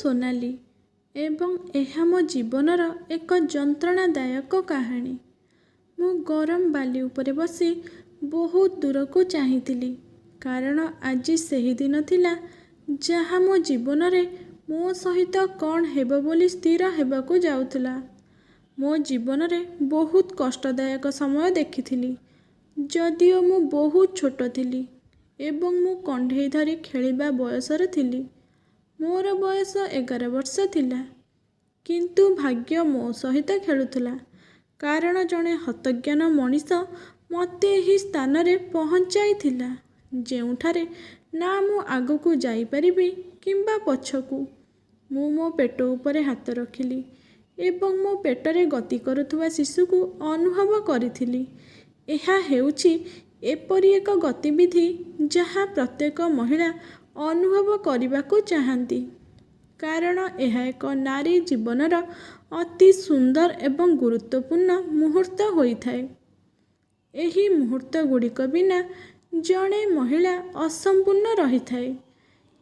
सोनाली एवं यह मो जीवनर एक जंत्रणादायक कहानी। मु गरम बाली उपरे बसी बहुत दूर को चाहिथिली कारण आज सही दिन थिला जहा मो जीवन रे मो सहित कौन हेबो बोली स्थिर हेबाकू जाउथला। मो जीवन रे बहुत कष्टदायक समय देखिथिली जदिओ मु बहुत छोट थिली एवं मु कंढेई धरी खेलिबा बयसर थिली। मोर बयस 11 वर्ष थिला किंतु भाग्य मो सहित खेलुथला कारण जड़े हतज्ञान मनीष मते ही स्थान रे पहुँचाई थिला जेउठारे ना मु आगकू जाई परिबी किंबा पछकू। मु मो पेट उपरे हाथ रखिली एवं मो पेटरे गति करुथुवा शिशु को अनुभव करिथिली। एहा हेउछि एपरि एक गतिविधि जहा प्रत्येक महिला अनुभव करने चाहती कारण यह एक नारी जीवनर अति सुंदर एवं गुरुत्वपूर्ण मुहूर्त होइथाए। एही मुहूर्त गुड़िक बिना जड़े महिला असंपूर्ण रही थाए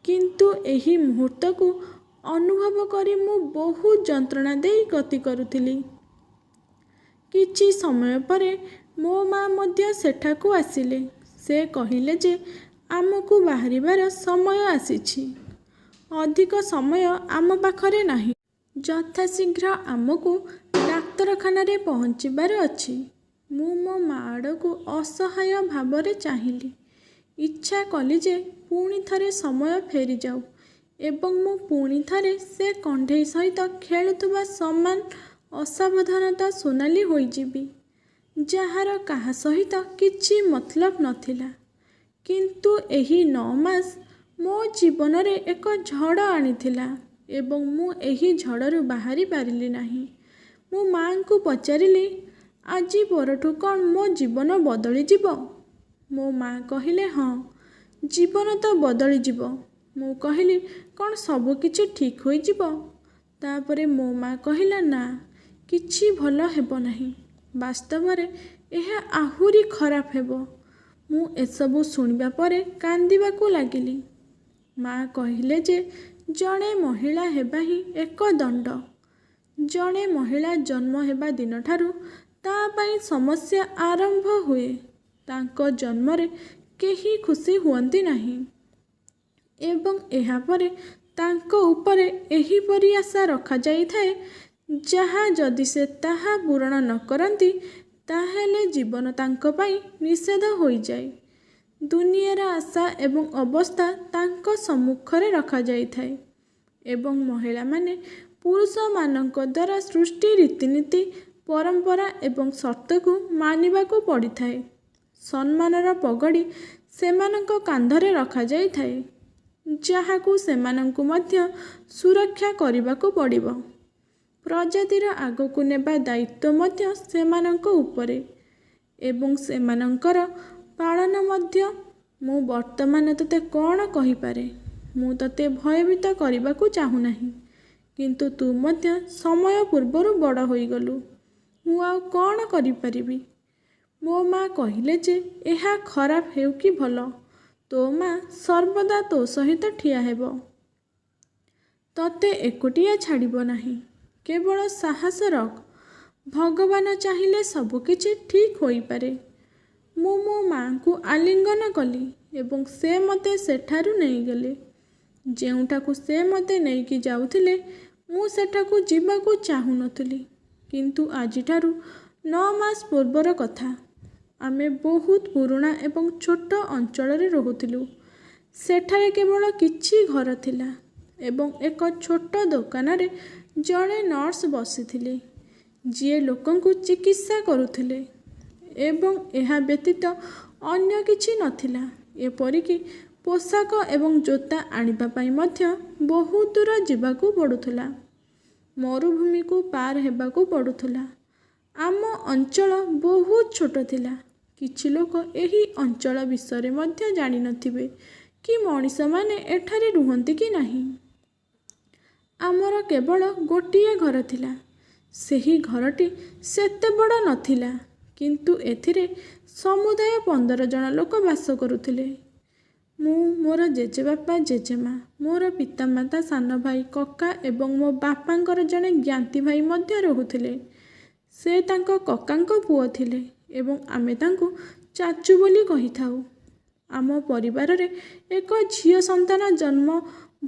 किंतु एही मुहूर्त को अनुभव करी मु बहुत जंत्रणा देई गति करुथिली। किछि समय परे मो माँ मध्य सेठाकू आसिले। से कहिले जे आमको बाहरिबार समय आसीछि, अधिक समय आम पाखरे नाही, यथाशीघ्र आमको डाक्तरखाना रे पहुँचबार अछि। मु मो माँ आड़कू असहाय भावरे चाहिली। इच्छा कली जे पुणी थरे समय फेरी जाऊ एवं मु पुणी थरे से कंढेई सहित खेलुथुबा समान असावधानता सोनाली होइजिबी जहार काहा सहित किछि मतलब नथिला। किंतु एही 9 मास मो जीवन रे एक झड़ आनिथिला एवं मु एही झड़रू बाहरी पारिली नाही। मु माँ को पचारिली आजी परठू कौन मो जीवन बदली जीव? मो माँ कहिले हाँ जीवन तो बदली जीव। मु कहिली कौन सबु किछि ठीक होई जीव? तापरे मो माँ कहिला ना किछि भल हेबो नाही, वास्तव रे यह आहुरी खराब हेबो। मु एसबु सुनिबा परे कांदिबाकू लागिली। माँ कहिले जे जड़े महिला हेबा ही एक दंड। जड़े महिला जन्म हेबा दिन ठारू ता पाई समस्या आरंभ हुए। तांको जन्म रे केही खुशी हुअंती नाही एवं एहा परे तांको उपरे एही परि आशा रखा जाई थाए जहा जदि से ताहा पूरण न करंती ताहेले जीवन तांको पाई निषेध होई जाए। दुनियार आशा एवं अवस्था तांको सम्मुखरे रखा जाई थाए एवं महिला माने पुरुष मानक द्वारा सृष्टि रीतिनीति परंपरा एवं शर्त को मानिबा को पड़ी थाए। सम्मानर पगड़ी सेमानक कांधरे रखा जाई थाए जहाकू सेमानंकु मध्य सुरक्षा करिबा को पड़िबो। प्रजातिर आगकू नेबा दायित्व मध्य सेमानंक उपरे एवं सेमानंकर पालन मध्य। मु वर्तमान तते कौन कहि पारे? मु तते भयभीत करने को चाहू नाही किंतु तू मध्य समय पूर्वर बड़ होई गलु। मु आ कौन करि परिबी? मो माँ कहिले जे एहा खराब हेउ कि भल तो माँ सर्वदा तो सहित ठिया हेबो, तते एकुटिया छाड़िबो नाही। केवल साहस रख, भगवान चाहिए सबकिछि ठीक होई पारे। मु मो माँ को आलिंगन कली एवं से मते सेठारू नहीं गले। जेउठाकू से मते नहीं कि जाउथिले मु सेठाकू जीवाकू चाहू नथुली किंतु आजिठारू 9 मास पूर्वर कथा। आमे बहुत पुराना एवं छोट अंचल रे रहुथिलु। सेठारे केवल किछि घर थिला एवं एक छोट दुकान रे जड़े नर्स बसिथिले जिए लोकंकु चिकित्सा करुथिले एवं एहा व्यतीत अन्य किछि नथिला। एपरिकी पोशाक एवं जोता आनिबा पाई मध्य बहुत दूर जीवाकू पड़ुथुला। मरुभूमि को पार हेबाकू पड़ुथुला। आम अंचल बहुत छोट थिला। किछि लोक एही अंचल विषय मध्य जानि नथिबे कि मनीष माने एठारे रुहंती कि नाही। आमर केवल गोटिए घर थिला। सेही घरटी सेते बड़ नथिला किंतु एथिरे समुदाय 15 जन लोक बास करुथिले। ମୁଁ ମୋର ଜେଜେବାପା ଜେଜେମା, ମୋର ପିତାମାତା, ସାନ ଭାଇ, କକା ଏବଂ ମୋ ବାପାଙ୍କର ଜଣେ ଜ୍ଞାତି ଭାଇ ମଧ୍ୟ ରହୁଥିଲେ। ସେ ତାଙ୍କ କକାଙ୍କ ପୁଅ ଥିଲେ ଏବଂ ଆମେ ତାଙ୍କୁ ଚାଚୁ ବୋଲି କହିଥାଉ। ଆମ ପରିବାରରେ ଏକ ଝିଅ ସନ୍ତାନ ଜନ୍ମ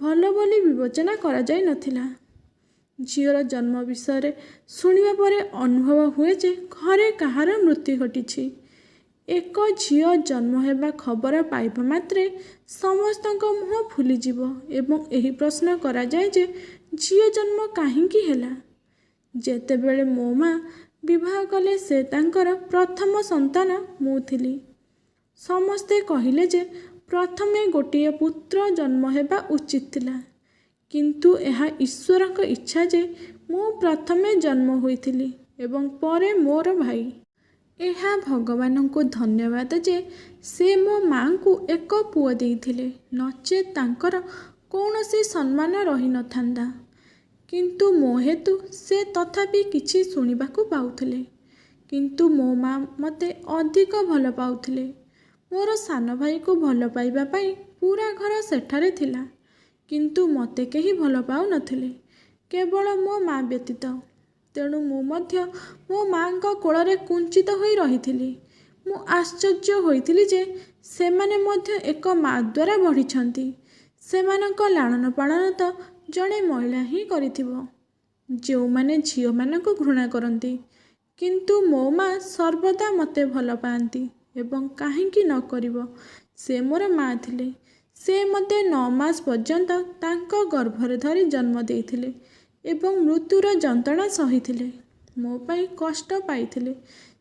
ଭଲ ବୋଲି ବିବେଚନା କରାଯାଇନଥିଲା। ଝିଅର ଜନ୍ମ ବିଷୟରେ ଶୁଣିବା ପରେ ଅନୁଭବ ହୁଏ ଯେ ଘରେ କାହାର ମୃତ୍ୟୁ ଘଟିଛି। ଏକ ଝିଅ ଜନ୍ମ ହେବା ଖବର ପାଇବା ମାତ୍ରେ ସମସ୍ତଙ୍କ ମୁହଁ ଫୁଲିଯିବ ଏବଂ ଏହି ପ୍ରଶ୍ନ କରାଯାଏ ଯେ ଝିଅ ଜନ୍ମ କାହିଁକି ହେଲା। ଯେତେବେଳେ ମୋ ମା ବିବାହ କଲେ ସେ ତାଙ୍କର ପ୍ରଥମ ସନ୍ତାନ ମୁଁ ଥିଲି। ସମସ୍ତେ କହିଲେ ଯେ ପ୍ରଥମେ ଗୋଟିଏ ପୁତ୍ର ଜନ୍ମ ହେବା ଉଚିତ ଥିଲା, କିନ୍ତୁ ଏହା ଈଶ୍ୱରଙ୍କ ଇଚ୍ଛା ଯେ ମୁଁ ପ୍ରଥମେ ଜନ୍ମ ହୋଇଥିଲି ଏବଂ ପରେ ମୋର ଭାଇ। ଏହା ଭଗବାନଙ୍କୁ ଧନ୍ୟବାଦ ଯେ ସେ ମୋ ମାଙ୍କୁ ଏକ ପୁଅ ଦେଇଥିଲେ, ନଚେତ୍ ତାଙ୍କର କୌଣସି ସମ୍ମାନ ରହିନଥାନ୍ତା। କିନ୍ତୁ ମୋ ହେତୁ ସେ ତଥାପି କିଛି ଶୁଣିବାକୁ ପାଉଥିଲେ। କିନ୍ତୁ ମୋ ମା ମୋତେ ଅଧିକ ଭଲ ପାଉଥିଲେ। ମୋର ସାନ ଭାଇକୁ ଭଲ ପାଇବା ପାଇଁ ପୂରା ଘର ସେଠାରେ ଥିଲା, କିନ୍ତୁ ମୋତେ କେହି ଭଲ ପାଉନଥିଲେ, କେବଳ ମୋ ମା ବ୍ୟତୀତ। ତେଣୁ ମୁଁ ମଧ୍ୟ ମୋ ମାଙ୍କ କୋଳରେ କୁଞ୍ଚିତ ହୋଇ ରହିଥିଲି। ମୁଁ ଆଶ୍ଚର୍ଯ୍ୟ ହୋଇଥିଲି ଯେ ସେମାନେ ମଧ୍ୟ ଏକ ମା ଦ୍ୱାରା ବଢ଼ିଛନ୍ତି। ସେମାନଙ୍କ ଲାଳନ ପାଳନ ତ ଜଣେ ମହିଳା ହିଁ କରିଥିବ, ଯେଉଁମାନେ ଝିଅମାନଙ୍କୁ ଘୃଣା କରନ୍ତି। କିନ୍ତୁ ମୋ ମା ସର୍ବଦା ମୋତେ ଭଲ ପାଆନ୍ତି ଏବଂ କାହିଁକି ନ କରିବ, ସେ ମୋର ମା ଥିଲେ। ସେ ମୋତେ 9 ମାସ ପର୍ଯ୍ୟନ୍ତ ତାଙ୍କ ଗର୍ଭରେ ଧରି ଜନ୍ମ ଦେଇଥିଲେ ଏବଂ ମୃତ୍ୟୁର ଯନ୍ତ୍ରଣା ସହିଥିଲେ। ମୋ ପାଇଁ କଷ୍ଟ ପାଇଥିଲେ,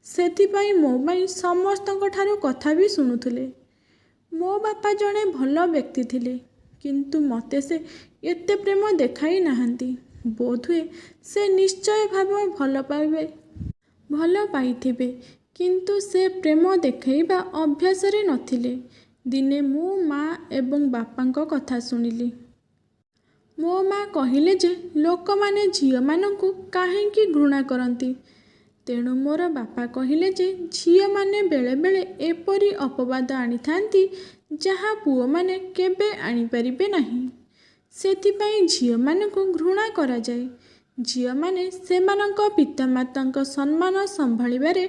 ସେଥିପାଇଁ ମୋ ପାଇଁ ସମସ୍ତଙ୍କଠାରୁ କଥା ବି ଶୁଣୁଥିଲେ। ମୋ ବାପା ଜଣେ ଭଲ ବ୍ୟକ୍ତି ଥିଲେ, କିନ୍ତୁ ମୋତେ ସେ ଏତେ ପ୍ରେମ ଦେଖାଇ ନାହାନ୍ତି। ବୋଧହୁଏ ସେ ନିଶ୍ଚୟ ଭାବେ ଭଲ ପାଇଥିବେ, କିନ୍ତୁ ସେ ପ୍ରେମ ଦେଖାଇବା ଅଭ୍ୟାସରେ ନଥିଲେ। ଦିନେ ମୁଁ ମା ଏବଂ ବାପାଙ୍କ କଥା ଶୁଣିଲି। ମୋ ମା କହିଲେ ଯେ ଲୋକମାନେ ଝିଅମାନଙ୍କୁ କାହିଁକି ଘୃଣା କରନ୍ତି। ତେଣୁ ମୋର ବାପା କହିଲେ ଯେ ଝିଅମାନେ ବେଳେବେଳେ ଏପରି ଅପବାଦ ଆଣିଥାନ୍ତି ଯାହା ପୁଅମାନେ କେବେ ଆଣିପାରିବେ ନାହିଁ। ସେଥିପାଇଁ ଝିଅମାନଙ୍କୁ ଘୃଣା କରାଯାଏ। ଝିଅମାନେ ସେମାନଙ୍କ ପିତାମାତାଙ୍କ ସମ୍ମାନ ସମ୍ଭାଳିବାରେ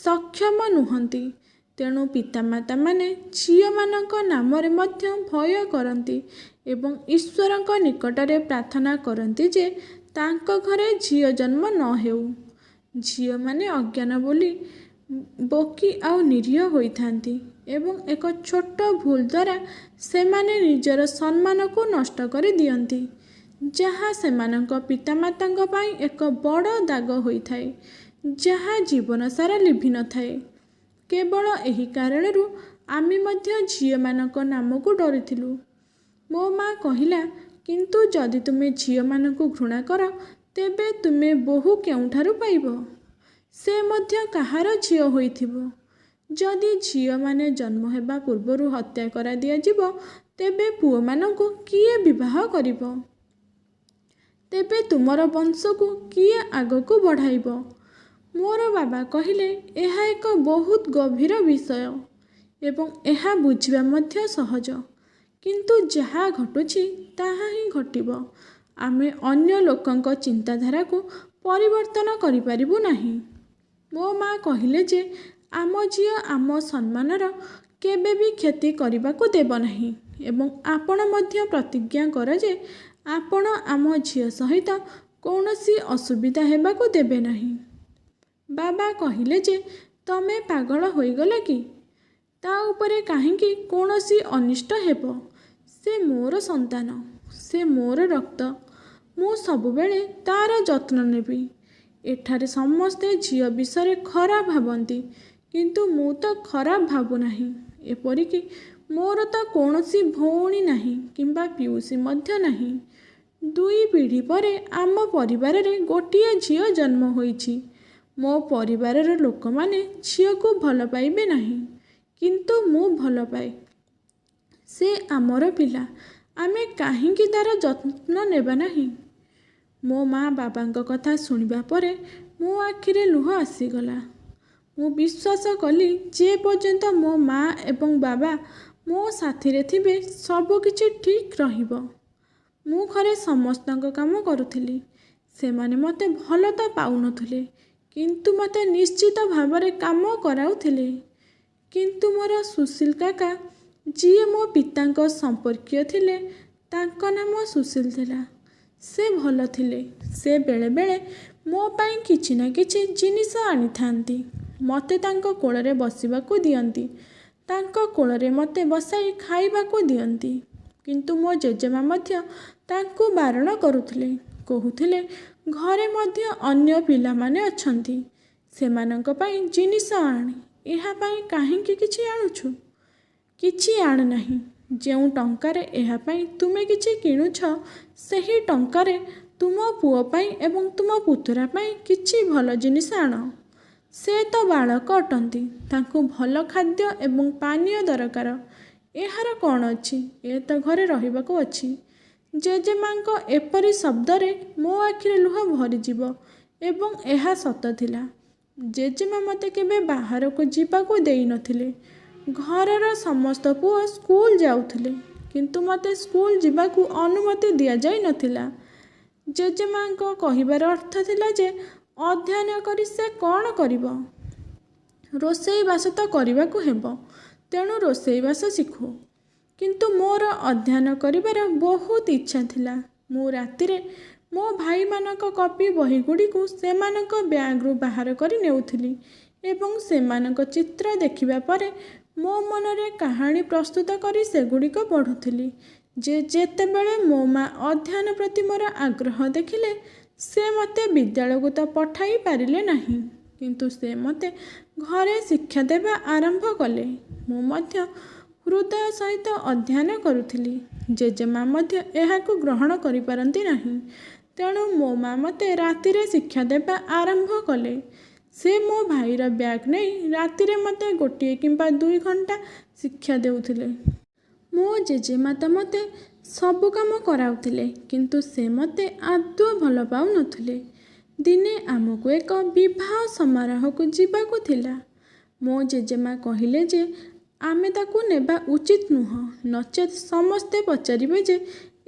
ସକ୍ଷମ ନୁହନ୍ତି। ତେଣୁ ପିତାମାତାମାନେ ଝିଅମାନଙ୍କ ନାମରେ ମଧ୍ୟ ଭୟ କରନ୍ତି ଏବଂ ଈଶ୍ୱରଙ୍କ ନିକଟରେ ପ୍ରାର୍ଥନା କରନ୍ତି ଯେ ତାଙ୍କ ଘରେ ଝିଅ ଜନ୍ମ ନ ହେଉ। ଝିଅମାନେ ଅଜ୍ଞାନ ବୋକି ଆଉ ନିରୀହ ହୋଇଥାନ୍ତି ଏବଂ ଏକ ଛୋଟ ଭୁଲ ଦ୍ୱାରା ସେମାନେ ନିଜର ସମ୍ମାନକୁ ନଷ୍ଟ କରିଦିଅନ୍ତି, ଯାହା ସେମାନଙ୍କ ପିତାମାତାଙ୍କ ପାଇଁ ଏକ ବଡ଼ ଦାଗ ହୋଇଥାଏ, ଯାହା ଜୀବନ ସାରା ଲିଭିନଥାଏ। କେବଳ ଏହି କାରଣରୁ ଆମେ ମଧ୍ୟ ଝିଅମାନଙ୍କ ନାମକୁ ଡରିଥିଲୁ। ମୋ ମା କହିଲା, କିନ୍ତୁ ଯଦି ତୁମେ ଝିଅମାନଙ୍କୁ ଘୃଣା କର, ତେବେ ତୁମେ ବୋହୂ କେଉଁଠାରୁ ପାଇବ? ସେ ମଧ୍ୟ କାହାର ଝିଅ ହୋଇଥିବ। ଯଦି ଝିଅମାନେ ଜନ୍ମ ହେବା ପୂର୍ବରୁ ହତ୍ୟା କରାଦିଆଯିବ, ତେବେ ପୁଅମାନଙ୍କୁ କିଏ ବିବାହ କରିବ? ତେବେ ତୁମର ବଂଶକୁ କିଏ ଆଗକୁ ବଢ଼ାଇବ? ମୋର ବାବା କହିଲେ, ଏହା ଏକ ବହୁତ ଗଭୀର ବିଷୟ ଏବଂ ଏହା ବୁଝିବା ମଧ୍ୟ ସହଜ, କିନ୍ତୁ ଯାହା ଘଟୁଛି ତାହା ହିଁ ଘଟିବ। ଆମେ ଅନ୍ୟ ଲୋକଙ୍କ ଚିନ୍ତାଧାରାକୁ ପରିବର୍ତ୍ତନ କରିପାରିବୁ ନାହିଁ। ମୋ ମା କହିଲେ ଯେ ଆମ ଝିଅ ଆମ ସମ୍ମାନର କେବେ ବି କ୍ଷତି କରିବାକୁ ଦେବ ନାହିଁ ଏବଂ ଆପଣ ମଧ୍ୟ ପ୍ରତିଜ୍ଞା କର ଯେ ଆପଣ ଆମ ଝିଅ ସହିତ କୌଣସି ଅସୁବିଧା ହେବାକୁ ଦେବେ ନାହିଁ। ବାବା କହିଲେ ଯେ ତମେ ପାଗଳ ହୋଇଗଲ କି? ତା ଉପରେ କାହିଁକି କୌଣସି ଅନିଷ୍ଟ ହେବ? ସେ ମୋର ସନ୍ତାନ, ସେ ମୋର ରକ୍ତ, ମୁଁ ସବୁବେଳେ ତାର ଯତ୍ନ ନେବି। ଏଠାରେ ସମସ୍ତେ ଝିଅ ବିଷୟରେ ଖରାପ ଭାବନ୍ତି, କିନ୍ତୁ ମୁଁ ତ ଖରାପ ଭାବୁନାହିଁ। ଏପରିକି ମୋର ତ କୌଣସି ଭଉଣୀ ନାହିଁ କିମ୍ବା ପିଉସୀ ମଧ୍ୟ ନାହିଁ। 2 ପିଢ଼ି ପରେ ଆମ ପରିବାରରେ ଗୋଟିଏ ଝିଅ ଜନ୍ମ ହୋଇଛି। ମୋ ପରିବାରର ଲୋକମାନେ ଝିଅକୁ ଭଲ ପାଇବେ ନାହିଁ, କିନ୍ତୁ ମୁଁ ଭଲ ପାଏ। ସେ ଆମର ପିଲା, ଆମେ କାହିଁକି ତାର ଯତ୍ନ ନେବା ନାହିଁ? ମୋ ମା ବାବାଙ୍କ କଥା ଶୁଣିବା ପରେ ମୋ ଆଖିରେ ଲୁହ ଆସିଗଲା। ମୁଁ ବିଶ୍ୱାସ କଲି ଯେ ପର୍ଯ୍ୟନ୍ତ ମୋ ମା ଏବଂ ବାବା ମୋ ସାଥିରେ ଥିବେ ସବୁକିଛି ଠିକ୍ ରହିବ। ମୁଁ ଘରେ ସମସ୍ତଙ୍କ କାମ କରୁଥିଲି। ସେମାନେ ମୋତେ ଭଲ ତ ପାଉନଥିଲେ, କିନ୍ତୁ ମୋତେ ନିଶ୍ଚିତ ଭାବରେ କାମ କରାଉଥିଲେ। କିନ୍ତୁ ମୋର ସୁଶୀଲ କାକା, ଯିଏ ମୋ ପିତାଙ୍କ ସମ୍ପର୍କୀୟ ଥିଲେ, ତାଙ୍କ ନାମ ସୁଶୀଲ ଥିଲା। ସେ ଭଲ ଥିଲେ। ସେ ବେଳେବେଳେ ମୋ ପାଇଁ କିଛି ନା କିଛି ଜିନିଷ ଆଣିଥାନ୍ତି। ମୋତେ ତାଙ୍କ କୋଳରେ ବସିବାକୁ ଦିଅନ୍ତି। ତାଙ୍କ କୋଳରେ ମୋତେ ବସାଇ ଖାଇବାକୁ ଦିଅନ୍ତି। କିନ୍ତୁ ମୋ ଜେଜେମା ମଧ୍ୟ ତାଙ୍କୁ ବାରଣ କରୁଥିଲେ। କହୁଥିଲେ, ଘରେ ମଧ୍ୟ ଅନ୍ୟ ପିଲାମାନେ ଅଛନ୍ତି, ସେମାନଙ୍କ ପାଇଁ ଜିନିଷ ଆଣେ। ଏହା ପାଇଁ କାହିଁକି କିଛି ଆଣୁଛୁ? କିଛି ଆଣେ ନାହିଁ। ଯେଉଁ ଟଙ୍କାରେ ଏହା ପାଇଁ ତୁମେ କିଛି କିଣୁଛ, ସେହି ଟଙ୍କାରେ ତୁମ ପୁଅ ପାଇଁ ଏବଂ ତୁମ ପୁତୁରା ପାଇଁ କିଛି ଭଲ ଜିନିଷ ଆଣ। ସେ ତ ବାଳକ ଅଟନ୍ତି, ତାଙ୍କୁ ଭଲ ଖାଦ୍ୟ ଏବଂ ପାନୀୟ ଦରକାର। ଏହାର କ'ଣ ଅଛି? ଏ ତ ଘରେ ରହିବାକୁ ଅଛି। ଜେଜେମାଙ୍କ ଏପରି ଶବ୍ଦରେ ମୋ ଆଖିରେ ଲୁହ ଭରିଯିବ ଏବଂ ଏହା ସତ ଥିଲା। ଜେଜେମା ମୋତେ କେବେ ବାହାରକୁ ଯିବାକୁ ଦେଇନଥିଲେ। ଘରର ସମସ୍ତ ପୁଅ ସ୍କୁଲ ଯାଉଥିଲେ, କିନ୍ତୁ ମୋତେ ସ୍କୁଲ ଯିବାକୁ ଅନୁମତି ଦିଆଯାଇନଥିଲା। ଜେଜେମାଙ୍କ କହିବାର ଅର୍ଥ ଥିଲା ଯେ ଅଧ୍ୟୟନ କରି ସେ କ'ଣ କରିବ? ରୋଷେଇବାସ ତ କରିବାକୁ ହେବ, ତେଣୁ ରୋଷେଇବାସ ଶିଖୁ। କିନ୍ତୁ ମୋର ଅଧ୍ୟୟନ କରିବାର ବହୁତ ଇଚ୍ଛା ଥିଲା। ମୁଁ ରାତିରେ ମୋ ଭାଇମାନଙ୍କ କପି ବହିଗୁଡ଼ିକୁ ସେମାନଙ୍କ ବ୍ୟାଗରୁ ବାହାର କରି ନେଉଥିଲି ଏବଂ ସେମାନଙ୍କ ଚିତ୍ର ଦେଖିବା ପରେ ମୋ ମନରେ କାହାଣୀ ପ୍ରସ୍ତୁତ କରି ସେଗୁଡ଼ିକ ପଢ଼ୁଥିଲି। ଯେତେବେଳେ ମୋ ମା ଅଧ୍ୟୟନ ପ୍ରତି ମୋର ଆଗ୍ରହ ଦେଖିଲେ, ସେ ମୋତେ ବିଦ୍ୟାଳୟକୁ ତ ପଠାଇ ପାରିଲେ ନାହିଁ, କିନ୍ତୁ ସେ ମୋତେ ଘରେ ଶିକ୍ଷା ଦେବା ଆରମ୍ଭ କଲେ। ମୁଁ ମଧ୍ୟ ହୃଦୟ ସହିତ ଅଧ୍ୟୟନ କରୁଥିଲି। ଜେଜେମା ମଧ୍ୟ ଏହାକୁ ଗ୍ରହଣ କରିପାରନ୍ତି ନାହିଁ, ତେଣୁ ମୋ ମା ମୋତେ ରାତିରେ ଶିକ୍ଷା ଦେବା ଆରମ୍ଭ କଲେ। ସେ ମୋ ଭାଇର ବ୍ୟାଗ୍ ନେଇ ରାତିରେ ମୋତେ 1 କିମ୍ବା 2 ଘଣ୍ଟା ଶିକ୍ଷା ଦେଉଥିଲେ। ମୋ ଜେଜେମା ତ ମୋତେ ସବୁ କାମ କରାଉଥିଲେ, କିନ୍ତୁ ସେ ମୋତେ ଆଦୌ ଭଲ ପାଉନଥିଲେ। ଦିନେ ଆମକୁ ଏକ ବିବାହ ସମାରୋହକୁ ଯିବାକୁ ଥିଲା। ମୋ ଜେଜେମା କହିଲେ ଯେ ଆମେ ତାକୁ ନେବା ଉଚିତ ନୁହଁ, ନଚେତ୍ ସମସ୍ତେ ପଚାରିବେ ଯେ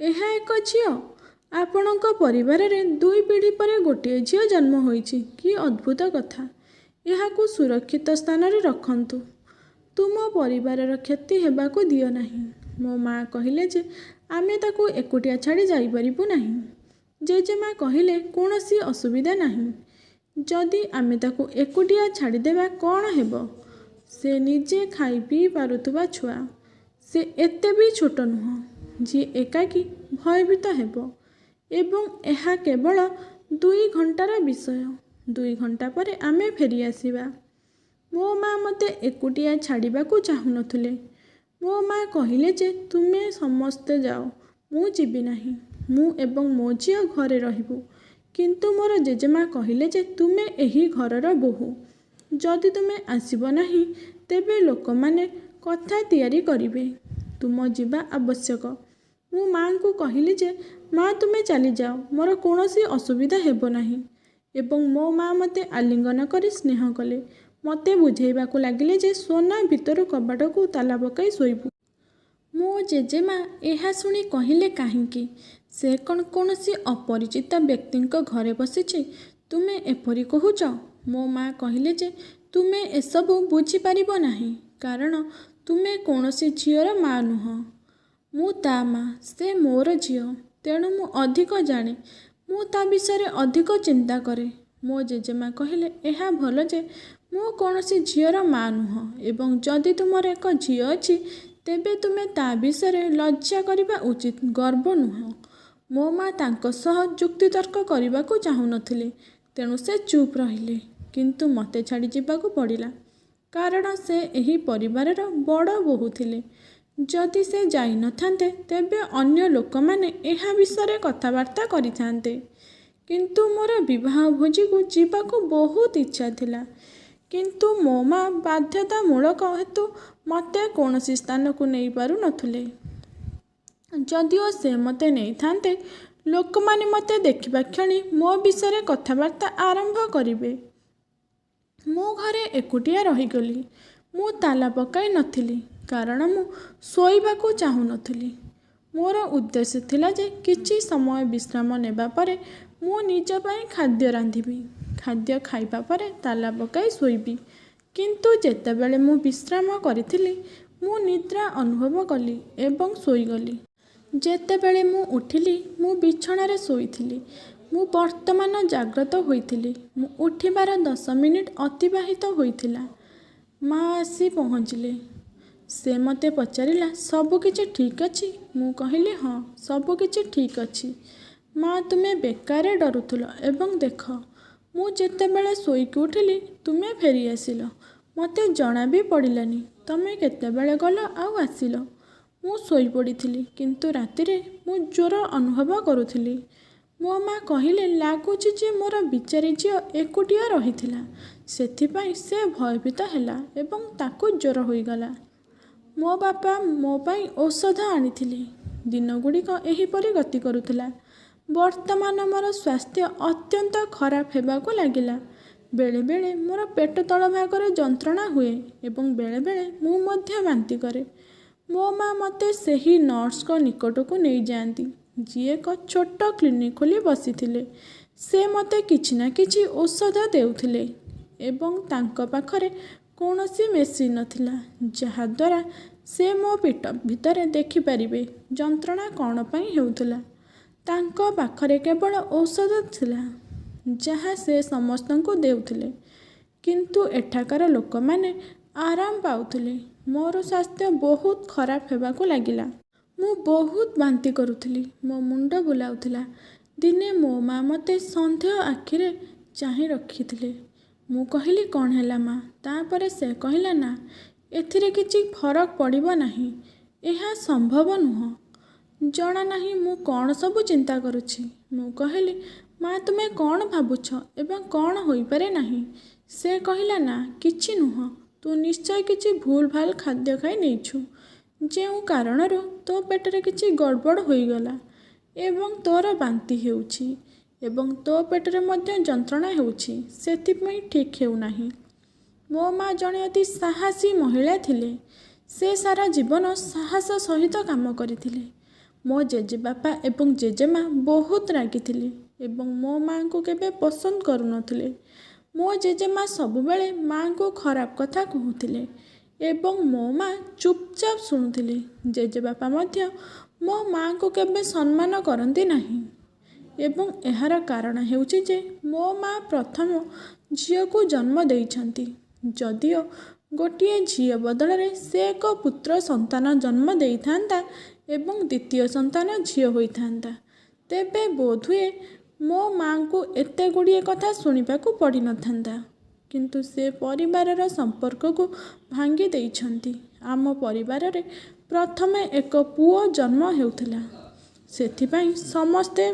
ଏହା ଏକ ଝିଅ। ଆପଣଙ୍କ ପରିବାରରେ 2 ପିଢ଼ି ପରେ ଗୋଟିଏ ଝିଅ ଜନ୍ମ ହୋଇଛି। କି ଅଦ୍ଭୁତ କଥା! ଏହାକୁ ସୁରକ୍ଷିତ ସ୍ଥାନରେ ରଖନ୍ତୁ। ତୁମ ପରିବାରର କ୍ଷତି ହେବାକୁ ଦିଅ ନାହିଁ। ମୋ ମା କହିଲେ ଯେ ଆମେ ତାକୁ ଏକୁଟିଆ ଛାଡ଼ି ଯାଇପାରିବୁ ନାହିଁ। ଜେଜେମା କହିଲେ, କୌଣସି ଅସୁବିଧା ନାହିଁ। ଯଦି ଆମେ ତାକୁ ଏକୁଟିଆ ଛାଡ଼ିଦେବା କ'ଣ ହେବ? ସେ ନିଜେ ଖାଇ ପିଇ ପାରୁଥିବା ଛୁଆ। ସେ ଏତେ ବି ଛୋଟ ନୁହଁ, ଯିଏ ଏକାକୀ ଭୟଭୀତ ହେବ। ଏବଂ ଏହା କେବଳ 2 ଘଣ୍ଟାର ବିଷୟ। 2 ଘଣ୍ଟା ପରେ ଆମେ ଫେରିଆସିବା। ମୋ ମା ମୋତେ ଏକୁଟିଆ ଛାଡ଼ିବାକୁ ଚାହୁଁନଥିଲେ। ମୋ ମା କହିଲେ ଯେ ତୁମେ ସମସ୍ତେ ଯାଅ, ମୁଁ ଯିବି ନାହିଁ। ମୁଁ ଏବଂ ମୋ ଝିଅ ଘରେ ରହିବୁ। କିନ୍ତୁ ମୋର ଜେଜେମା କହିଲେ ଯେ ତୁମେ ଏହି ଘରର ବୋହୂ। ଯଦି ତୁମେ ଆସିବ ନାହିଁ, ତେବେ ଲୋକମାନେ କଥା ତିଆରି କରିବେ। ତୁମ ଯିବା ଆବଶ୍ୟକ। ମୁଁ ମାଙ୍କୁ କହିଲି ଯେ ମା ତୁମେ ଚାଲିଯାଅ, ମୋର କୌଣସି ଅସୁବିଧା ହେବ ନାହିଁ। ଏବଂ ମୋ ମା ମୋତେ ଆଲିଙ୍ଗନ କରି ସ୍ନେହ କଲେ। ମୋତେ ବୁଝାଇବାକୁ ଲାଗିଲେ ଯେ ସୋନା ଭିତରୁ କବାଟକୁ ତାଲା ପକାଇ ଶୋଇବୁ। ମୋ ଜେଜେମା ଏହା ଶୁଣି କହିଲେ, କାହିଁକି? ସେ କ'ଣ କୌଣସି ଅପରିଚିତ ବ୍ୟକ୍ତିଙ୍କ ଘରେ ବସିଛି? ତୁମେ ଏପରି କହୁଛ? ମୋ ମା କହିଲେ ଯେ ତୁମେ ଏସବୁ ବୁଝିପାରିବ ନାହିଁ, କାରଣ ତୁମେ କୌଣସି ଝିଅର ମା ନୁହଁ। ମୁଁ ତା ମା, ସେ ମୋର ଝିଅ। ତେଣୁ ମୁଁ ଅଧିକ ଜାଣେ। ମୁଁ ତା ବିଷୟରେ ଅଧିକ ଚିନ୍ତା କରେ। ମୋ ଜେଜେମା କହିଲେ, ଏହା ଭଲ ଯେ ମୁଁ କୌଣସି ଝିଅର ମା ନୁହଁ ଏବଂ ଯଦି ତୁମର ଏକ ଝିଅ ଅଛି, ତେବେ ତୁମେ ତା ବିଷୟରେ ଲଜ୍ଜା କରିବା ଉଚିତ, ଗର୍ବ ନୁହଁ। ମୋ ମା ତାଙ୍କ ସହ ଯୁକ୍ତିତର୍କ କରିବାକୁ ଚାହୁଁନଥିଲେ, ତେଣୁ ସେ ଚୁପ୍ ରହିଲେ। କିନ୍ତୁ ମୋତେ ଛାଡ଼ି ଯିବାକୁ ପଡ଼ିଲା, କାରଣ ସେ ଏହି ପରିବାରର ବଡ଼ ବୋହୂ ଥିଲେ। ଯଦି ସେ ଯାଇନଥାନ୍ତେ, ତେବେ ଅନ୍ୟ ଲୋକମାନେ ଏହା ବିଷୟରେ କଥାବାର୍ତ୍ତା କରିଥାନ୍ତେ। କିନ୍ତୁ ମୋର ବିବାହ ଭୋଜିକୁ ଯିବାକୁ ବହୁତ ଇଚ୍ଛା ଥିଲା, କିନ୍ତୁ ମୋ ମା ବାଧ୍ୟତାମୂଳକ ହେତୁ ମୋତେ କୌଣସି ସ୍ଥାନକୁ ନେଇପାରୁନଥିଲେ। ଯଦିଓ ସେ ମୋତେ ନେଇଥାନ୍ତେ, ଲୋକମାନେ ମୋତେ ଦେଖିବା କ୍ଷଣି ମୋ ବିଷୟରେ କଥାବାର୍ତ୍ତା ଆରମ୍ଭ କରିବେ। ମୁଁ ଘରେ ଏକୁଟିଆ ରହିଗଲି। ମୁଁ ତାଲା ପକାଇ ନଥିଲି, କାରଣ ମୁଁ ଶୋଇବାକୁ ଚାହୁଁନଥିଲି। ମୋର ଉଦ୍ଦେଶ୍ୟ ଥିଲା ଯେ କିଛି ସମୟ ବିଶ୍ରାମ ନେବା ପରେ ମୁଁ ନିଜ ପାଇଁ ଖାଦ୍ୟ ରାନ୍ଧିବି। ଖାଦ୍ୟ ଖାଇବା ପରେ ତାଲା ପକାଇ ଶୋଇବି। କିନ୍ତୁ ଯେତେବେଳେ ମୁଁ ବିଶ୍ରାମ କରିଥିଲି ମୁଁ ନିଦ୍ରା ଅନୁଭବ କଲି ଏବଂ ଶୋଇଗଲି। ଯେତେବେଳେ ମୁଁ ଉଠିଲି ମୁଁ ବିଛଣାରେ ଶୋଇଥିଲି। ମୁଁ ବର୍ତ୍ତମାନ ଜାଗ୍ରତ ହୋଇଥିଲି। ମୁଁ ଉଠିବାର 10 ମିନିଟ୍ ଅତିବାହିତ ହୋଇଥିଲା। ମା ଆସି ପହଞ୍ଚିଲେ। ସେ ମୋତେ ପଚାରିଲା, ସବୁ କିଛି ଠିକ୍ ଅଛି? ମୁଁ କହିଲି, ହଁ, ସବୁ କିଛି ଠିକ୍ ଅଛି। ମା, ତୁମେ ବେକାରେ ଡରୁଥିଲ ଏବଂ ଦେଖ, ମୁଁ ଯେତେବେଳେ ଶୋଇକି ଉଠିଲି ତୁମେ ଫେରିଆସିଲ। ମୋତେ ଜଣା ବି ପଡ଼ିଲାନି ତମେ କେତେବେଳେ ଗଲ ଆଉ ଆସିଲ। ମୁଁ ଶୋଇପଡ଼ିଥିଲି କିନ୍ତୁ ରାତିରେ ମୁଁ ଜ୍ୱର ଅନୁଭବ କରୁଥିଲି। ମୋ ମା କହିଲେ, ଲାଗୁଛି ଯେ ମୋର ବିଚାରୀ ଝିଅ ଏକୁଟିଆ ରହିଥିଲା। ସେଥିପାଇଁ ସେ ଭୟଭୀତ ହେଲା ଏବଂ ତାକୁ ଜ୍ୱର ହୋଇଗଲା। ମୋ ବାପା ମୋ ପାଇଁ ଔଷଧ ଆଣିଥିଲେ। ଦିନଗୁଡ଼ିକ ଏହିପରି ଗତି କରୁଥିଲା। ବର୍ତ୍ତମାନ ମୋର ସ୍ୱାସ୍ଥ୍ୟ ଅତ୍ୟନ୍ତ ଖରାପ ହେବାକୁ ଲାଗିଲା। ବେଳେବେଳେ ମୋର ପେଟ ତଳ ଭାଗରେ ଯନ୍ତ୍ରଣା ହୁଏ ଏବଂ ବେଳେବେଳେ ମୁଁ ମଧ୍ୟ ବାନ୍ତି କରେ। ମୋ ମା ମୋତେ ସେହି ନର୍ସଙ୍କ ନିକଟକୁ ନେଇଯାଆନ୍ତି ଯିଏ ଏକ ଛୋଟ କ୍ଲିନିକ୍ ଖୋଲି ବସିଥିଲେ। ସେ ମୋତେ କିଛି ନା କିଛି ଔଷଧ ଦେଉଥିଲେ ଏବଂ ତାଙ୍କ ପାଖରେ କୌଣସି ମେସିନ୍ ନଥିଲା ଯାହାଦ୍ୱାରା ସେ ମୋ ପେଟ ଭିତରେ ଦେଖିପାରିବେ ଯନ୍ତ୍ରଣା କ'ଣ ପାଇଁ ହେଉଥିଲା। ତାଙ୍କ ପାଖରେ କେବଳ ଔଷଧ ଥିଲା ଯାହା ସେ ସମସ୍ତଙ୍କୁ ଦେଉଥିଲେ। କିନ୍ତୁ ଏଠାକାର ଲୋକମାନେ ଆରାମ ପାଉଥିଲେ। ମୋର ସ୍ୱାସ୍ଥ୍ୟ ବହୁତ ଖରାପ ହେବାକୁ ଲାଗିଲା। ମୁଁ ବହୁତ ବାନ୍ତି କରୁଥିଲି। ମୋ ମୁଣ୍ଡ ବୁଲାଉଥିଲା। ଦିନେ ମୋ ମା ମୋତେ ସନ୍ଦେହ ଆଖିରେ ଚାହିଁ ରଖିଥିଲେ। ମୁଁ କହିଲି, କ'ଣ ହେଲା ମା? ତାପରେ ସେ କହିଲା, ନା, ଏଥିରେ କିଛି ଫରକ ପଡ଼ିବ ନାହିଁ। ଏହା ସମ୍ଭବ ନୁହଁ। ଜଣା ନାହିଁ ମୁଁ କ'ଣ ସବୁ ଚିନ୍ତା କରୁଛି। ମୁଁ କହିଲି, ମା, ତୁମେ କ'ଣ ଭାବୁଛ ଏବଂ କ'ଣ ହୋଇପାରେ ନାହିଁ? ସେ କହିଲା, ନା, କିଛି ନୁହଁ। ତୁ ନିଶ୍ଚୟ କିଛି ଭୁଲ ଭାଲ ଖାଦ୍ୟ ଖାଇ ନେଇଛୁ ଯେଉଁ କାରଣରୁ ତୋ ପେଟରେ କିଛି ଗଡ଼ବଡ଼ ହୋଇଗଲା ଏବଂ ତୋର ବାନ୍ତି ହେଉଛି ଏବଂ ତୋ ପେଟରେ ମଧ୍ୟ ଯନ୍ତ୍ରଣା ହେଉଛି। ସେଥିପାଇଁ ଠିକ୍ ହେଉନାହିଁ। ମୋ ମା ଜଣେ ଅତି ସାହସୀ ମହିଳା ଥିଲେ। ସେ ସାରା ଜୀବନ ସାହସ ସହିତ କାମ କରିଥିଲେ। ମୋ ଜେଜେବାପା ଏବଂ ଜେଜେମା ବହୁତ ରାଗିଥିଲେ ଏବଂ ମୋ ମାଙ୍କୁ କେବେ ପସନ୍ଦ କରୁନଥିଲେ। ମୋ ଜେଜେମା ସବୁବେଳେ ମାଙ୍କୁ ଖରାପ କଥା କହୁଥିଲେ ଏବଂ ମୋ ମା ଚୁପଚାପ ଶୁଣୁଥିଲେ। ଜେଜେବାପା ମଧ୍ୟ ମୋ ମାଙ୍କୁ କେବେ ସମ୍ମାନ କରନ୍ତି ନାହିଁ ଏବଂ ଏହାର କାରଣ ହେଉଛି ଯେ ମୋ ମା ପ୍ରଥମ ଝିଅକୁ ଜନ୍ମ ଦେଇଛନ୍ତି। ଯଦିଓ ଗୋଟିଏ ଝିଅ ବଦଳରେ ସେ ଏକ ପୁତ୍ର ସନ୍ତାନ ଜନ୍ମ ଦେଇଥାନ୍ତା ଏବଂ ଦ୍ୱିତୀୟ ସନ୍ତାନ ଝିଅ ହୋଇଥାନ୍ତା, ତେବେ ବୋଧହୁଏ ମୋ ମାଙ୍କୁ ଏତେ ଗୁଡ଼ିଏ କଥା ଶୁଣିବାକୁ ପଡ଼ିନଥାନ୍ତା। କିନ୍ତୁ ସେ ପରିବାରର ସମ୍ପର୍କକୁ ଭାଙ୍ଗି ଦେଇଛନ୍ତି। ଆମ ପରିବାରରେ ପ୍ରଥମେ ଏକ ପୁଅ ଜନ୍ମ ହେଉଥିଲା। ସେଥିପାଇଁ ସମସ୍ତେ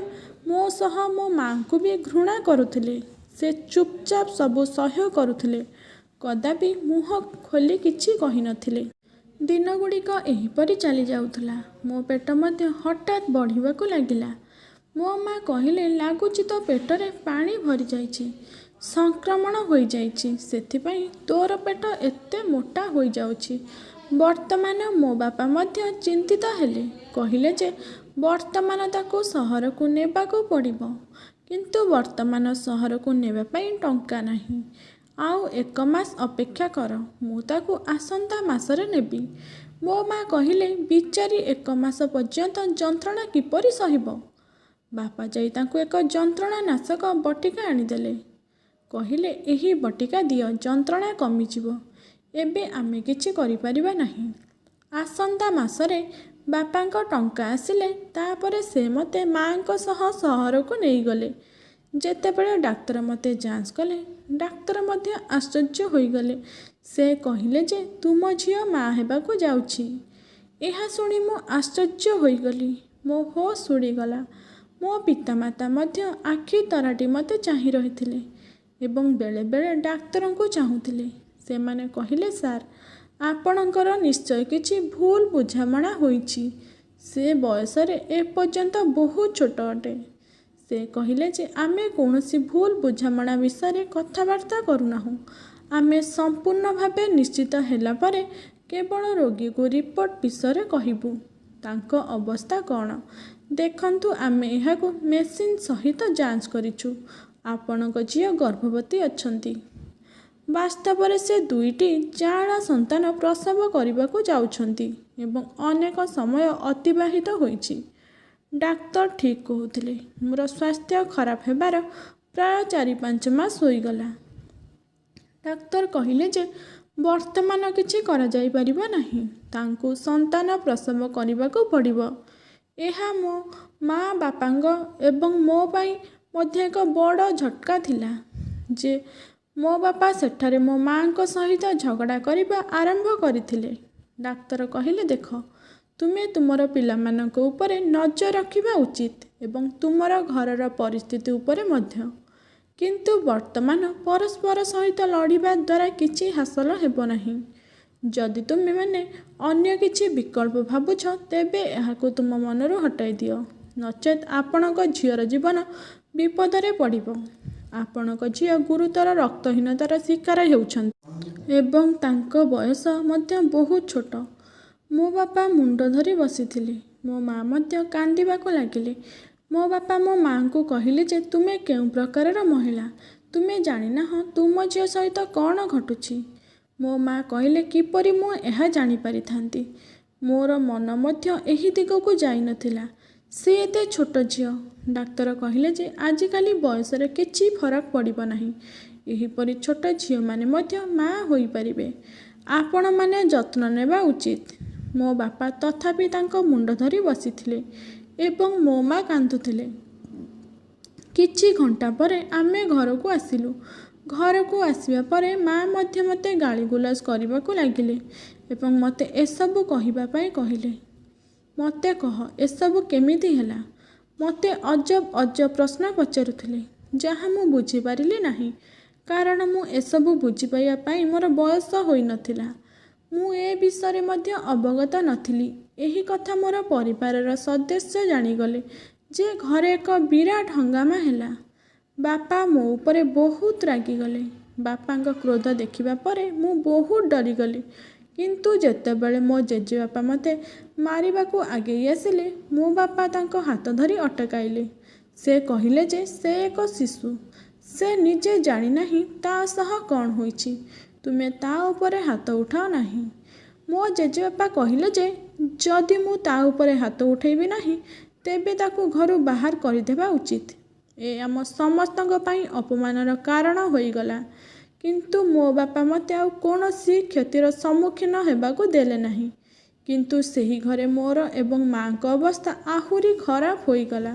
ମୋ ସହ ମୋ ମାଙ୍କୁ ବି ଘୃଣା କରୁଥିଲେ। ସେ ଚୁପଚାପ ସବୁ ସହ୍ୟ କରୁଥିଲେ। କଦାପି ମୁହଁ ଖୋଲି କିଛି କହିନଥିଲେ। ଦିନଗୁଡ଼ିକ ଏହିପରି ଚାଲିଯାଉଥିଲା। ମୋ ପେଟ ମଧ୍ୟ ହଠାତ୍ ବଢ଼ିବାକୁ ଲାଗିଲା। ମୋ ମା କହିଲେ, ଲାଗୁଛି ତୋ ପେଟରେ ପାଣି ଭରିଯାଇଛି। ସଂକ୍ରମଣ ହୋଇଯାଇଛି। ସେଥିପାଇଁ ତୋର ପେଟ ଏତେ ମୋଟା ହୋଇଯାଉଛି। ବର୍ତ୍ତମାନ ମୋ ବାପା ମଧ୍ୟ ଚିନ୍ତିତ ହେଲେ। କହିଲେ ଯେ ବର୍ତ୍ତମାନ ତାକୁ ସହରକୁ ନେବାକୁ ପଡ଼ିବ। କିନ୍ତୁ ବର୍ତ୍ତମାନ ସହରକୁ ନେବା ପାଇଁ ଟଙ୍କା ନାହିଁ। ଆଉ 1 ମାସ ଅପେକ୍ଷା କର। ମୁଁ ତାକୁ ଆସନ୍ତା ମାସରେ ନେବି। ମୋ ମା କହିଲେ, ବିଚାରୀ 1 ମାସ ପର୍ଯ୍ୟନ୍ତ ଯନ୍ତ୍ରଣା କିପରି ସହିବ? ବାପା ଯାଇ ତାଙ୍କୁ ଏକ ଯନ୍ତ୍ରଣା ନାଶକ ବଟିକା ଆଣିଦେଲେ। କହିଲେ, ଏହି ବଟିକା ଦିଅ, ଯନ୍ତ୍ରଣା କମିଯିବ। ଏବେ ଆମେ କିଛି କରିପାରିବା ନାହିଁ। ଆସନ୍ତା ମାସରେ ବାପାଙ୍କ ଟଙ୍କା ଆସିଲେ ତାପରେ ସେ ମୋତେ ମାଙ୍କ ସହ ସହରକୁ ନେଇଗଲେ। ଯେତେବେଳେ ଡାକ୍ତର ମୋତେ ଯାଞ୍ଚ କଲେ, ଡାକ୍ତର ମଧ୍ୟ ଆଶ୍ଚର୍ଯ୍ୟ ହୋଇଗଲେ। ସେ କହିଲେ ଯେ ତୁମ ଝିଅ ମା ହେବାକୁ ଯାଉଛି। ଏହା ଶୁଣି ମୁଁ ଆଶ୍ଚର୍ଯ୍ୟ ହୋଇଗଲି। ମୋ ହୋସ୍ ଉଡ଼ିଗଲା। ମୋ ପିତାମାତା ମଧ୍ୟ ଆଖି ତରାଟି ମୋତେ ଚାହିଁ ରହିଥିଲେ ଏବଂ ବେଳେବେଳେ ଡାକ୍ତରଙ୍କୁ ଚାହୁଁଥିଲେ। ସେମାନେ କହିଲେ, ସାର୍, ଆପଣଙ୍କର ନିଶ୍ଚୟ କିଛି ଭୁଲ ବୁଝାମଣା ହୋଇଛି। ସେ ବୟସରେ ଏପର୍ଯ୍ୟନ୍ତ ବହୁତ ଛୋଟ ଅଟେ। ସେ କହିଲେ ଯେ ଆମେ କୌଣସି ଭୁଲ ବୁଝାମଣା ବିଷୟରେ କଥାବାର୍ତ୍ତା କରୁନାହୁଁ। ଆମେ ସମ୍ପୂର୍ଣ୍ଣ ଭାବେ ନିଶ୍ଚିତ ହେଲା ପରେ କେବଳ ରୋଗୀକୁ ରିପୋର୍ଟ ବିଷୟରେ କହିବୁ। ତାଙ୍କ ଅବସ୍ଥା କ'ଣ? ଦେଖନ୍ତୁ, ଆମେ ଏହାକୁ ମେସିନ୍ ସହିତ ଯାଞ୍ଚ କରିଛୁ। ଆପଣଙ୍କ ଝିଅ ଗର୍ଭବତୀ ଅଛନ୍ତି। ବାସ୍ତବରେ ସେ 2ଟି ଯାଆଁଳା ସନ୍ତାନ ପ୍ରସବ କରିବାକୁ ଯାଉଛନ୍ତି ଏବଂ ଅନେକ ସମୟ ଅତିବାହିତ ହୋଇଛି। ଡାକ୍ତର ଠିକ୍ କହୁଥିଲେ। ମୋର ସ୍ୱାସ୍ଥ୍ୟ ଖରାପ ହେବାର ପ୍ରାୟ 4-5 ମାସ ହୋଇଗଲା। ଡାକ୍ତର କହିଲେ ଯେ ବର୍ତ୍ତମାନ କିଛି କରାଯାଇପାରିବ ନାହିଁ। ତାଙ୍କୁ ସନ୍ତାନ ପ୍ରସବ କରିବାକୁ ପଡ଼ିବ। ଏହା ମୋ ମା ବାପାଙ୍କ ଏବଂ ମୋ ପାଇଁ ମଧ୍ୟ ଏକ ବଡ଼ ଝଟକା ଥିଲା ଯେ ମୋ ବାପା ସେଠାରେ ମୋ ମାଙ୍କ ସହିତ ଝଗଡ଼ା କରିବା ଆରମ୍ଭ କରିଥିଲେ। ଡାକ୍ତର କହିଲେ, ଦେଖ, ତୁମେ ତୁମର ପିଲାମାନଙ୍କ ଉପରେ ନଜର ରଖିବା ଉଚିତ ଏବଂ ତୁମର ଘରର ପରିସ୍ଥିତି ଉପରେ ମଧ୍ୟ। କିନ୍ତୁ ବର୍ତ୍ତମାନ ପରସ୍ପର ସହିତ ଲଢ଼ିବା ଦ୍ୱାରା କିଛି ହାସଲ ହେବ ନାହିଁ। ଯଦି ତୁମେମାନେ ଅନ୍ୟ କିଛି ବିକଳ୍ପ ଭାବୁଛ, ତେବେ ଏହାକୁ ତୁମ ମନରୁ ହଟାଇ ଦିଅ, ନଚେତ୍ ଆପଣଙ୍କ ଝିଅର ଜୀବନ ବିପଦରେ ପଡ଼ିବ। ଆପଣଙ୍କ ଝିଅ ଗୁରୁତର ରକ୍ତହୀନତାର ଶିକାର ହେଉଛନ୍ତି ଏବଂ ତାଙ୍କ ବୟସ ମଧ୍ୟ ବହୁତ ଛୋଟ। ମୋ ବାପା ମୁଣ୍ଡ ଧରି ବସିଥିଲେ। ମୋ ମା ମଧ୍ୟ କାନ୍ଦିବାକୁ ଲାଗିଲେ। ମୋ ବାପା ମୋ ମାଙ୍କୁ କହିଲେ ଯେ ତୁମେ କେଉଁ ପ୍ରକାରର ମହିଳା, ତୁମେ ଜାଣିନାହଁ ତୁମ ଝିଅ ସହିତ କ'ଣ ଘଟୁଛି। ମୋ ମା କହିଲେ, କିପରି ମୁଁ ଏହା ଜାଣିପାରିଥାନ୍ତି? ମୋର ମନ ମଧ୍ୟ ଏହି ଦିଗକୁ ଯାଇନଥିଲା। ସେ ଏତେ ଛୋଟ ଝିଅ। ଡାକ୍ତର କହିଲେ ଯେ ଆଜିକାଲି ବୟସରେ କିଛି ଫରକ ପଡ଼ିବ ନାହିଁ। ଏହିପରି ଛୋଟ ଝିଅମାନେ ମଧ୍ୟ ମା ହୋଇପାରିବେ। ଆପଣମାନେ ଯତ୍ନ ନେବା ଉଚିତ। ମୋ ବାପା ତଥାପି ତାଙ୍କ ମୁଣ୍ଡ ଧରି ବସିଥିଲେ ଏବଂ ମୋ ମା କାନ୍ଦୁଥିଲେ। କିଛି ଘଣ୍ଟା ପରେ ଆମେ ଘରକୁ ଆସିଲୁ। ଘରକୁ ଆସିବା ପରେ ମା ମଧ୍ୟ ମୋତେ ଗାଳିଗୁଲାଜ କରିବାକୁ ଲାଗିଲେ ଏବଂ ମୋତେ ଏସବୁ କହିବା ପାଇଁ କହିଲେ। ମୋତେ କହ, ଏସବୁ କେମିତି ହେଲା? ମୋତେ ଅଜବ ଅଜବ ପ୍ରଶ୍ନ ପଚାରୁଥିଲେ, ଯାହା ମୁଁ ବୁଝିପାରିଲି ନାହିଁ, କାରଣ ମୁଁ ଏସବୁ ବୁଝିପାରିବା ପାଇଁ ମୋର ବୟସ ହୋଇନଥିଲା। ମୁଁ ଏ ବିଷୟରେ ମଧ୍ୟ ଅବଗତ ନଥିଲି। ଏହି କଥା ମୋର ପରିବାରର ସଦସ୍ୟ ଜାଣିଗଲେ ଯେ ଘରେ ଏକ ବିରାଟ ହଙ୍ଗାମା ହେଲା। ବାପା ମୋ ଉପରେ ବହୁତ ରାଗିଗଲେ। ବାପାଙ୍କ କ୍ରୋଧ ଦେଖିବା ପରେ ମୁଁ ବହୁତ ଡରିଗଲି। କିନ୍ତୁ ଯେତେବେଳେ ମୋ ଜେଜେବାପା ମୋତେ ମାରିବାକୁ ଆଗେଇ ଆସିଲେ, ମୋ ବାପା ତାଙ୍କ ହାତ ଧରି ଅଟକାଇଲେ। ସେ କହିଲେ ଯେ ସେ ଏକ ଶିଶୁ। ସେ ନିଜେ ଜାଣିନାହିଁ ତା ସହ କ'ଣ ହୋଇଛି। ତୁମେ ତା ଉପରେ ହାତ ଉଠାଅ ନାହିଁ। ମୋ ଜେଜେବାପା କହିଲେ ଯେ ଯଦି ମୁଁ ତା ଉପରେ ହାତ ଉଠାଇବି ନାହିଁ, ତେବେ ତାକୁ ଘରୁ ବାହାର କରିଦେବା ଉଚିତ। ଏ ଆମ ସମସ୍ତଙ୍କ ପାଇଁ ଅପମାନର କାରଣ ହୋଇଗଲା। କିନ୍ତୁ ମୋ ବାପା ମୋତେ ଆଉ କୌଣସି କ୍ଷତିର ସମ୍ମୁଖୀନ ହେବାକୁ ଦେଲେ ନାହିଁ। କିନ୍ତୁ ସେହି ଘରେ ମୋର ଏବଂ ମାଙ୍କ ଅବସ୍ଥା ଆହୁରି ଖରାପ ହୋଇଗଲା।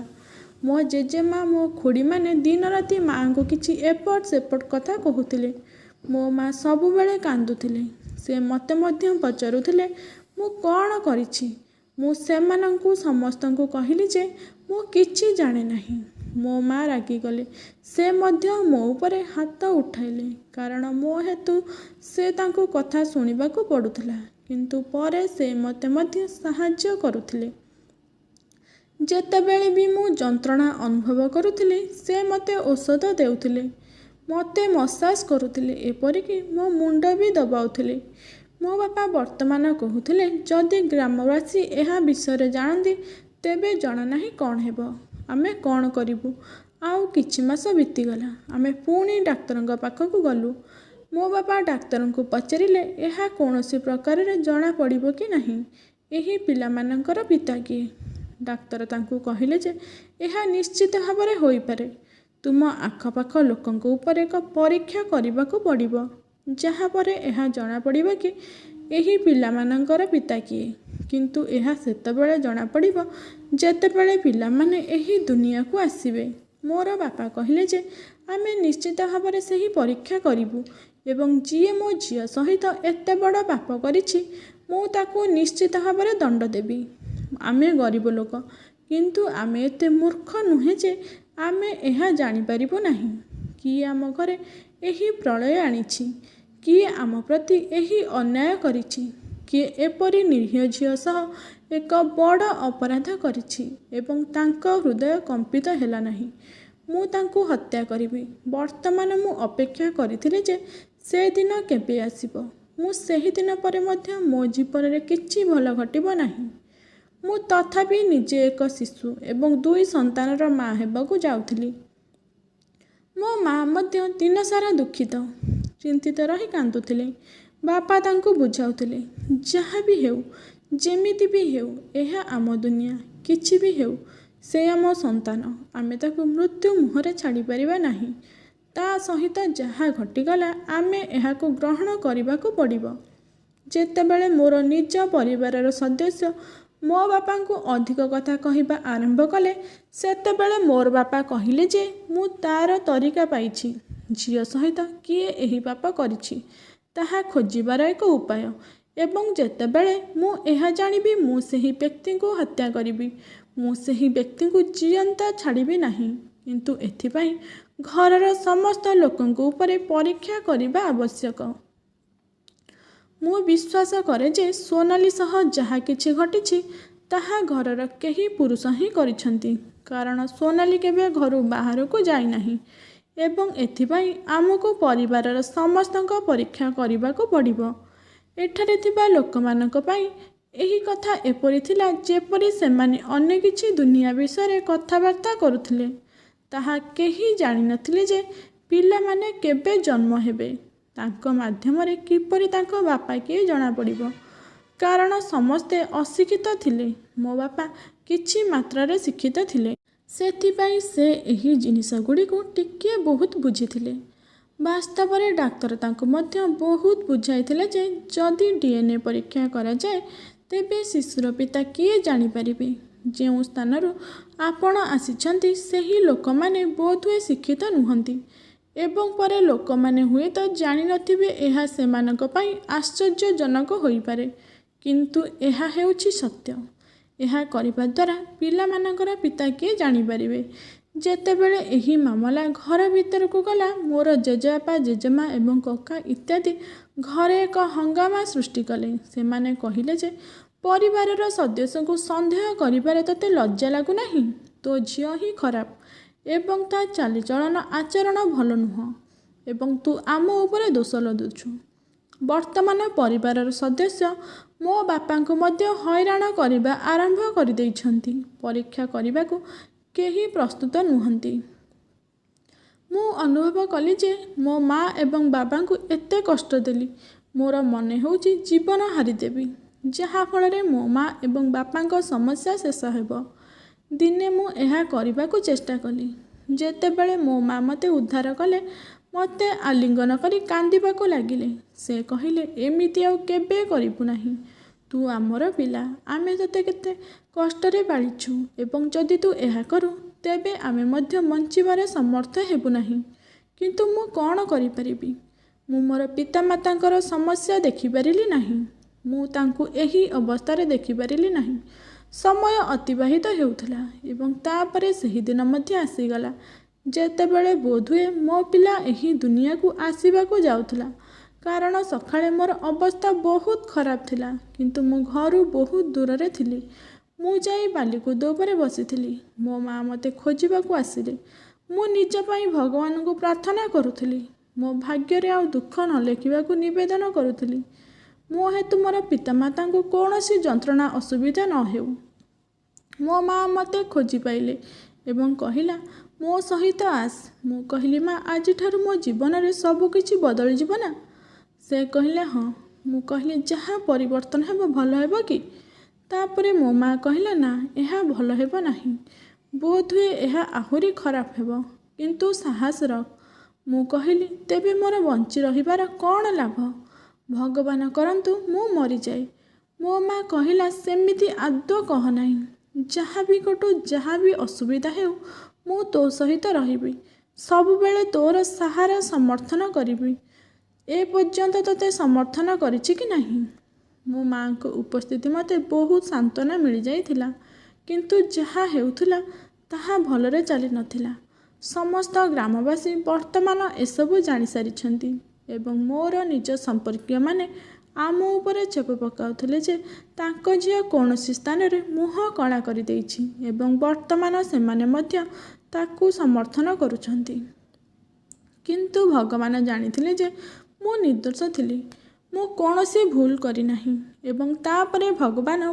ମୋ ଜେଜେମା, ମୋ ଖୁଡ଼ୀମାନେ ଦିନରାତି ମାଙ୍କୁ କିଛି ଏପଟ ସେପଟ କଥା କହୁଥିଲେ। ମୋ ମା ସବୁବେଳେ କାନ୍ଦୁଥିଲେ। ସେ ମୋତେ ମଧ୍ୟ ପଚାରୁଥିଲେ ମୁଁ କ'ଣ କରିଛି। ମୁଁ ସେମାନଙ୍କୁ ସମସ୍ତଙ୍କୁ କହିଲି ଯେ ମୁଁ କିଛି ଜାଣେ ନାହିଁ। ମୋ ମା ରାଗିଗଲେ। ସେ ମଧ୍ୟ ମୋ ଉପରେ ହାତ ଉଠାଇଲେ କାରଣ ମୋ ହେତୁ ସେ ତାଙ୍କୁ କଥା ଶୁଣିବାକୁ ପଡ଼ୁଥିଲା। କିନ୍ତୁ ପରେ ସେ ମୋତେ ମଧ୍ୟ ସାହାଯ୍ୟ କରୁଥିଲେ। ଯେତେବେଳେ ବି ମୁଁ ଯନ୍ତ୍ରଣା ଅନୁଭବ କରୁଥିଲି, ସେ ମୋତେ ଔଷଧ ଦେଉଥିଲେ, ମୋତେ ମସାଜ କରୁଥିଲେ, ଏପରିକି ମୋ ମୁଣ୍ଡ ବି ଦବାଉଥିଲେ। ମୋ ବାପା ବର୍ତ୍ତମାନ କହୁଥିଲେ, ଯଦି ଗ୍ରାମବାସୀ ଏହା ବିଷୟରେ ଜାଣନ୍ତି, ତେବେ ଜଣାନାହିଁ କ'ଣ ହେବ। ଆମେ କ'ଣ କରିବୁ? ଆଉ କିଛି ମାସ ବିତିଗଲା। ଆମେ ପୁଣି ଡାକ୍ତରଙ୍କ ପାଖକୁ ଗଲୁ। ମୋ ବାପା ଡାକ୍ତରଙ୍କୁ ପଚାରିଲେ, ଏହା କୌଣସି ପ୍ରକାରରେ ଜଣାପଡ଼ିବ କି ନାହିଁ ଏହି ପିଲାମାନଙ୍କର ପିତା କିଏ? ଡାକ୍ତର ତାଙ୍କୁ କହିଲେ ଯେ ଏହା ନିଶ୍ଚିତ ଭାବରେ ହୋଇପାରେ। ତୁମ ଆଖପାଖ ଲୋକଙ୍କ ଉପରେ ଏକ ପରୀକ୍ଷା କରିବାକୁ ପଡ଼ିବ, ଯାହାପରେ ଏହା ଜଣାପଡ଼ିବ କି ଏହି ପିଲାମାନଙ୍କର ପିତା କିଏ। କିନ୍ତୁ ଏହା ସେତେବେଳେ ଜଣାପଡ଼ିବ ଯେତେବେଳେ ପିଲାମାନେ ଏହି ଦୁନିଆକୁ ଆସିବେ। ମୋର ବାପା କହିଲେ ଯେ ଆମେ ନିଶ୍ଚିତ ଭାବରେ ସେହି ପରୀକ୍ଷା କରିବୁ ଏବଂ ଯିଏ ମୋ ଝିଅ ସହିତ ଏତେ ବଡ଼ ପାପ କରିଛି, ମୁଁ ତାକୁ ନିଶ୍ଚିତ ଭାବରେ ଦଣ୍ଡ ଦେବି। ଆମେ ଗରିବ ଲୋକ, କିନ୍ତୁ ଆମେ ଏତେ ମୂର୍ଖ ନୁହେଁ ଯେ ଆମେ ଏହା ଜାଣିପାରିବୁ ନାହିଁ। କିଏ ଆମ ଘରେ ଏହି ପ୍ରଳୟ ଆଣିଛି? କିଏ ଆମ ପ୍ରତି ଏହି ଅନ୍ୟାୟ କରିଛି? କିଏ ଏପରି ନିରୀହ ଝିଅ ସହ ଏକ ବଡ଼ ଅପରାଧ କରିଛି ଏବଂ ତାଙ୍କ ହୃଦୟ କମ୍ପିତ ହେଲା ନାହିଁ? ମୁଁ ତାଙ୍କୁ ହତ୍ୟା କରିବି। ବର୍ତ୍ତମାନ ମୁଁ ଅପେକ୍ଷା କରିଥିଲି ଯେ ସେ ଦିନ କେବେ ଆସିବ। ମୁଁ ସେହିଦିନ ପରେ ମଧ୍ୟ ମୋ ଜୀବନରେ କିଛି ଭଲ ଘଟିବ ନାହିଁ। ମୁଁ ତଥାପି ନିଜେ ଏକ ଶିଶୁ ଏବଂ 2 ସନ୍ତାନର ମା ହେବାକୁ ଯାଉଥିଲି। ମୋ ମା ମଧ୍ୟ ଦିନସାରା ଦୁଃଖିତ, ଚିନ୍ତିତ ରହି କାନ୍ଦୁଥିଲେ। ବାପା ତାଙ୍କୁ ବୁଝାଉଥିଲେ, ଯାହା ବି ହେଉ, ଯେମିତି ବି ହେଉ, ଏହା ଆମ ଦୁନିଆ। କିଛି ବି ହେଉ, ସେ ଆମ ସନ୍ତାନ। ଆମେ ତାକୁ ମୃତ୍ୟୁ ମୁହଁରେ ଛାଡ଼ିପାରିବା ନାହିଁ। ତା ସହିତ ଯାହା ଘଟିଗଲା ଆମେ ଏହାକୁ ଗ୍ରହଣ କରିବାକୁ ପଡ଼ିବ। ଯେତେବେଳେ ମୋର ନିଜ ପରିବାରର ସଦସ୍ୟ ମୋ ବାପାଙ୍କୁ ଅଧିକ କଥା କହିବା ଆରମ୍ଭ କଲେ, ସେତେବେଳେ ମୋର ବାପା କହିଲେ ଯେ ମୁଁ ତାର ତରିକା ପାଇଛି। ଝିଅ ସହିତ କିଏ ଏହି ପାପ କରିଛି ତାହା ଖୋଜିବାର ଏକ ଉପାୟ, ଏବଂ ଯେତେବେଳେ ମୁଁ ଏହା ଜାଣିବି ମୁଁ ସେହି ବ୍ୟକ୍ତିଙ୍କୁ ହତ୍ୟା କରିବି। ମୁଁ ସେହି ବ୍ୟକ୍ତିଙ୍କୁ ଜୀଅନ୍ତା ଛାଡ଼ିବି ନାହିଁ। କିନ୍ତୁ ଏଥିପାଇଁ ଘରର ସମସ୍ତ ଲୋକଙ୍କ ଉପରେ ପରୀକ୍ଷା କରିବା ଆବଶ୍ୟକ। ମୁଁ ବିଶ୍ୱାସ କରେ ଯେ ସୋନାଲି ସହ ଯାହା କିଛି ଘଟିଛି ତାହା ଘରର କେହି ପୁରୁଷ ହିଁ କରିଛନ୍ତି, କାରଣ ସୋନାଲି କେବେ ଘରୁ ବାହାରକୁ ଯାଇନାହିଁ ଏବଂ ଏଥିପାଇଁ ଆମକୁ ପରିବାରର ସମସ୍ତଙ୍କ ପରୀକ୍ଷା କରିବାକୁ ପଡ଼ିବ। ଏଠାରେ ଥିବା ଲୋକମାନଙ୍କ ପାଇଁ ଏହି କଥା ଏପରି ଥିଲା ଯେପରି ସେମାନେ ଅନ୍ୟ କିଛି ଦୁନିଆ ବିଷୟରେ କଥାବାର୍ତ୍ତା କରୁଥିଲେ। ତାହା କେହି ଜାଣିନଥିଲେ ଯେ ପିଲାମାନେ କେବେ ଜନ୍ମ ହେବେ, ତାଙ୍କ ମାଧ୍ୟମରେ କିପରି ତାଙ୍କ ବାପା କିଏ ଜଣାପଡ଼ିବ, କାରଣ ସମସ୍ତେ ଅଶିକ୍ଷିତ ଥିଲେ। ମୋ ବାପା କିଛି ମାତ୍ରାରେ ଶିକ୍ଷିତ ଥିଲେ। ସେଥିପାଇଁ ସେ ଏହି ଜିନିଷଗୁଡ଼ିକୁ ଟିକିଏ ବହୁତ ବୁଝିଥିଲେ। ବାସ୍ତବରେ ଡାକ୍ତର ତାଙ୍କୁ ମଧ୍ୟ ବହୁତ ବୁଝାଇଥିଲେ ଯେ ଯଦି DNA ପରୀକ୍ଷା କରାଯାଏ ତେବେ ଶିଶୁର ପିତା କିଏ ଜାଣିପାରିବେ। ଯେଉଁ ସ୍ଥାନରୁ ଆପଣ ଆସିଛନ୍ତି ସେହି ଲୋକମାନେ ବୋଧହୁଏ ଶିକ୍ଷିତ ନୁହନ୍ତି ଏବଂ ପରେ ଲୋକମାନେ ହୁଏତ ଜାଣିନଥିବେ। ଏହା ସେମାନଙ୍କ ପାଇଁ ଆଶ୍ଚର୍ଯ୍ୟଜନକ ହୋଇପାରେ, କିନ୍ତୁ ଏହା ହେଉଛି ସତ୍ୟ। ଏହା କରିବା ଦ୍ୱାରା ପିଲାମାନଙ୍କର ପିତା କିଏ ଜାଣିପାରିବେ। ଯେତେବେଳେ ଏହି ମାମଲା ଘର ଭିତରକୁ ଗଲା, ମୋର ଜେଜେବାପା, ଜେଜେମା ଏବଂ କକା ଇତ୍ୟାଦି ଘରେ ଏକ ହଙ୍ଗାମା ସୃଷ୍ଟି କଲେ। ସେମାନେ କହିଲେ ଯେ ପରିବାରର ସଦସ୍ୟଙ୍କୁ ସନ୍ଦେହ କରିବାରେ ତୋତେ ଲଜ୍ଜା ଲାଗୁନାହିଁ? ତୋ ଝିଅ ହିଁ ଖରାପ ଏବଂ ତା ଚାଲିଚଳନ ଆଚରଣ ଭଲ ନୁହଁ ଏବଂ ତୁ ଆମ ଉପରେ ଦୋଷ ଲଦୁଛୁ। ବର୍ତ୍ତମାନ ପରିବାରର ସଦସ୍ୟ ମୋ ବାପାଙ୍କୁ ମଧ୍ୟ ହଇରାଣ କରିବା ଆରମ୍ଭ କରିଦେଇଛନ୍ତି। ପରୀକ୍ଷା କରିବାକୁ କେହି ପ୍ରସ୍ତୁତ ନୁହନ୍ତି। ମୁଁ ଅନୁଭବ କଲି ଯେ ମୋ ମା ଏବଂ ବାବାଙ୍କୁ ଏତେ କଷ୍ଟ ଦେଲି, ମୋର ମନେ ହେଉଛି ଜୀବନ ହାରିଦେବି, ଯାହାଫଳରେ ମୋ ମା ଏବଂ ବାପାଙ୍କ ସମସ୍ୟା ଶେଷ ହେବ। ଦିନେ ମୁଁ ଏହା କରିବାକୁ ଚେଷ୍ଟା କଲି। ଯେତେବେଳେ ମୋ ମା ମୋତେ ଉଦ୍ଧାର କଲେ, ମୋତେ ଆଲିଙ୍ଗନ କରି କାନ୍ଦିବାକୁ ଲାଗିଲେ। ସେ କହିଲେ, ଏମିତି ଆଉ କେବେ କରିବୁ ନାହିଁ। ତୁ ଆମର ପିଲା, ଆମେ ତୋତେ କେତେ କଷ୍ଟରେ ପାଳିଛୁ ଏବଂ ଯଦି ତୁ ଏହା କରୁ ତେବେ ଆମେ ମଧ୍ୟ ବଞ୍ଚିବାରେ ସମର୍ଥ ହେବୁ ନାହିଁ। କିନ୍ତୁ ମୁଁ କ'ଣ କରିପାରିବି? ମୁଁ ମୋର ପିତାମାତାଙ୍କର ସମସ୍ୟା ଦେଖିପାରିଲି ନାହିଁ। ମୁଁ ତାଙ୍କୁ ଏହି ଅବସ୍ଥାରେ ଦେଖିପାରିଲି ନାହିଁ। ସମୟ ଅତିବାହିତ ହେଉଥିଲା ଏବଂ ତାପରେ ସେହି ଦିନ ମଧ୍ୟ ଆସିଗଲା ଯେତେବେଳେ ବୋଧହୁଏ ମୋ ପିଲା ଏହି ଦୁନିଆକୁ ଆସିବାକୁ ଯାଉଥିଲା, କାରଣ ସକାଳେ ମୋର ଅବସ୍ଥା ବହୁତ ଖରାପ ଥିଲା। କିନ୍ତୁ ମୁଁ ଘରୁ ବହୁତ ଦୂରରେ ଥିଲି। ମୁଁ ଯାଇ ବାଲିକୁଦ ଉପରେ ବସିଥିଲି। ମୋ ମା ମୋତେ ଖୋଜିବାକୁ ଆସିଲେ। ମୁଁ ନିଜ ପାଇଁ ଭଗବାନଙ୍କୁ ପ୍ରାର୍ଥନା କରୁଥିଲି। ମୋ ଭାଗ୍ୟରେ ଆଉ ଦୁଃଖ ନ ଲେଖିବାକୁ ନିବେଦନ କରୁଥିଲି। ମୋ ହେତୁ ମୋର ପିତାମାତାଙ୍କୁ କୌଣସି ଯନ୍ତ୍ରଣା ଅସୁବିଧା ନ ହେଉ। ମୋ ମା ମୋତେ ଖୋଜି ପାଇଲେ ଏବଂ କହିଲା, ମୋ ସହିତ ଆସ। ମୁଁ କହିଲି, ମା, ଆଜିଠାରୁ ମୋ ଜୀବନରେ ସବୁ କିଛି ବଦଳିଯିବ ନା? ସେ କହିଲେ, ହଁ। ମୁଁ କହିଲି, ଯାହା ପରିବର୍ତ୍ତନ ହେବ ଭଲ ହେବ କି? ତାପରେ ମୋ ମା କହିଲା, ନା, ଏହା ଭଲ ହେବ ନାହିଁ। ବୋଧହୁଏ ଏହା ଆହୁରି ଖରାପ ହେବ, କିନ୍ତୁ ସାହସ ରଖ। ମୁଁ କହିଲି, ତେବେ ମୋର ବଞ୍ଚି ରହିବାର କ'ଣ ଲାଭ? ଭଗବାନ କରନ୍ତୁ ମୁଁ ମରିଯାଏ। ମୋ ମା କହିଲା, ସେମିତି ଆଦୌ କହ ନାହିଁ। ଯାହା ବି ଘଟୁ, ଯାହା ବି ଅସୁବିଧା ହେଉ, ମୁଁ ତୋ ସହିତ ରହିବି, ସବୁବେଳେ ତୋର ସାହାରା ସମର୍ଥନ କରିବି। ଏ ପର୍ଯ୍ୟନ୍ତ ତୋତେ ସମର୍ଥନ କରିଛି କି ନାହିଁ? ମୋ ମାଙ୍କ ଉପସ୍ଥିତି ମୋତେ ବହୁତ ସାନ୍ତ୍ୱନା ମିଳିଯାଇଥିଲା, କିନ୍ତୁ ଯାହା ହେଉଥିଲା ତାହା ଭଲରେ ଚାଲିନଥିଲା। ସମସ୍ତ ଗ୍ରାମବାସୀ ବର୍ତ୍ତମାନ ଏସବୁ ଜାଣିସାରିଛନ୍ତି ଏବଂ ମୋର ନିଜ ସମ୍ପର୍କୀୟମାନେ ଆମ ଉପରେ ଛେପ ପକାଉଥିଲେ ଯେ ତାଙ୍କ ଝିଅ କୌଣସି ସ୍ଥାନରେ ମୁହଁ କଳା କରିଦେଇଛି ଏବଂ ବର୍ତ୍ତମାନ ସେମାନେ ମଧ୍ୟ ତାକୁ ସମର୍ଥନ କରୁଛନ୍ତି। କିନ୍ତୁ ଭଗବାନ ଜାଣିଥିଲେ ଯେ ମୁଁ ନିର୍ଦ୍ଦୋଷ ଥିଲି। ମୁଁ କୌଣସି ଭୁଲ କରିନାହିଁ ଏବଂ ତାପରେ ଭଗବାନ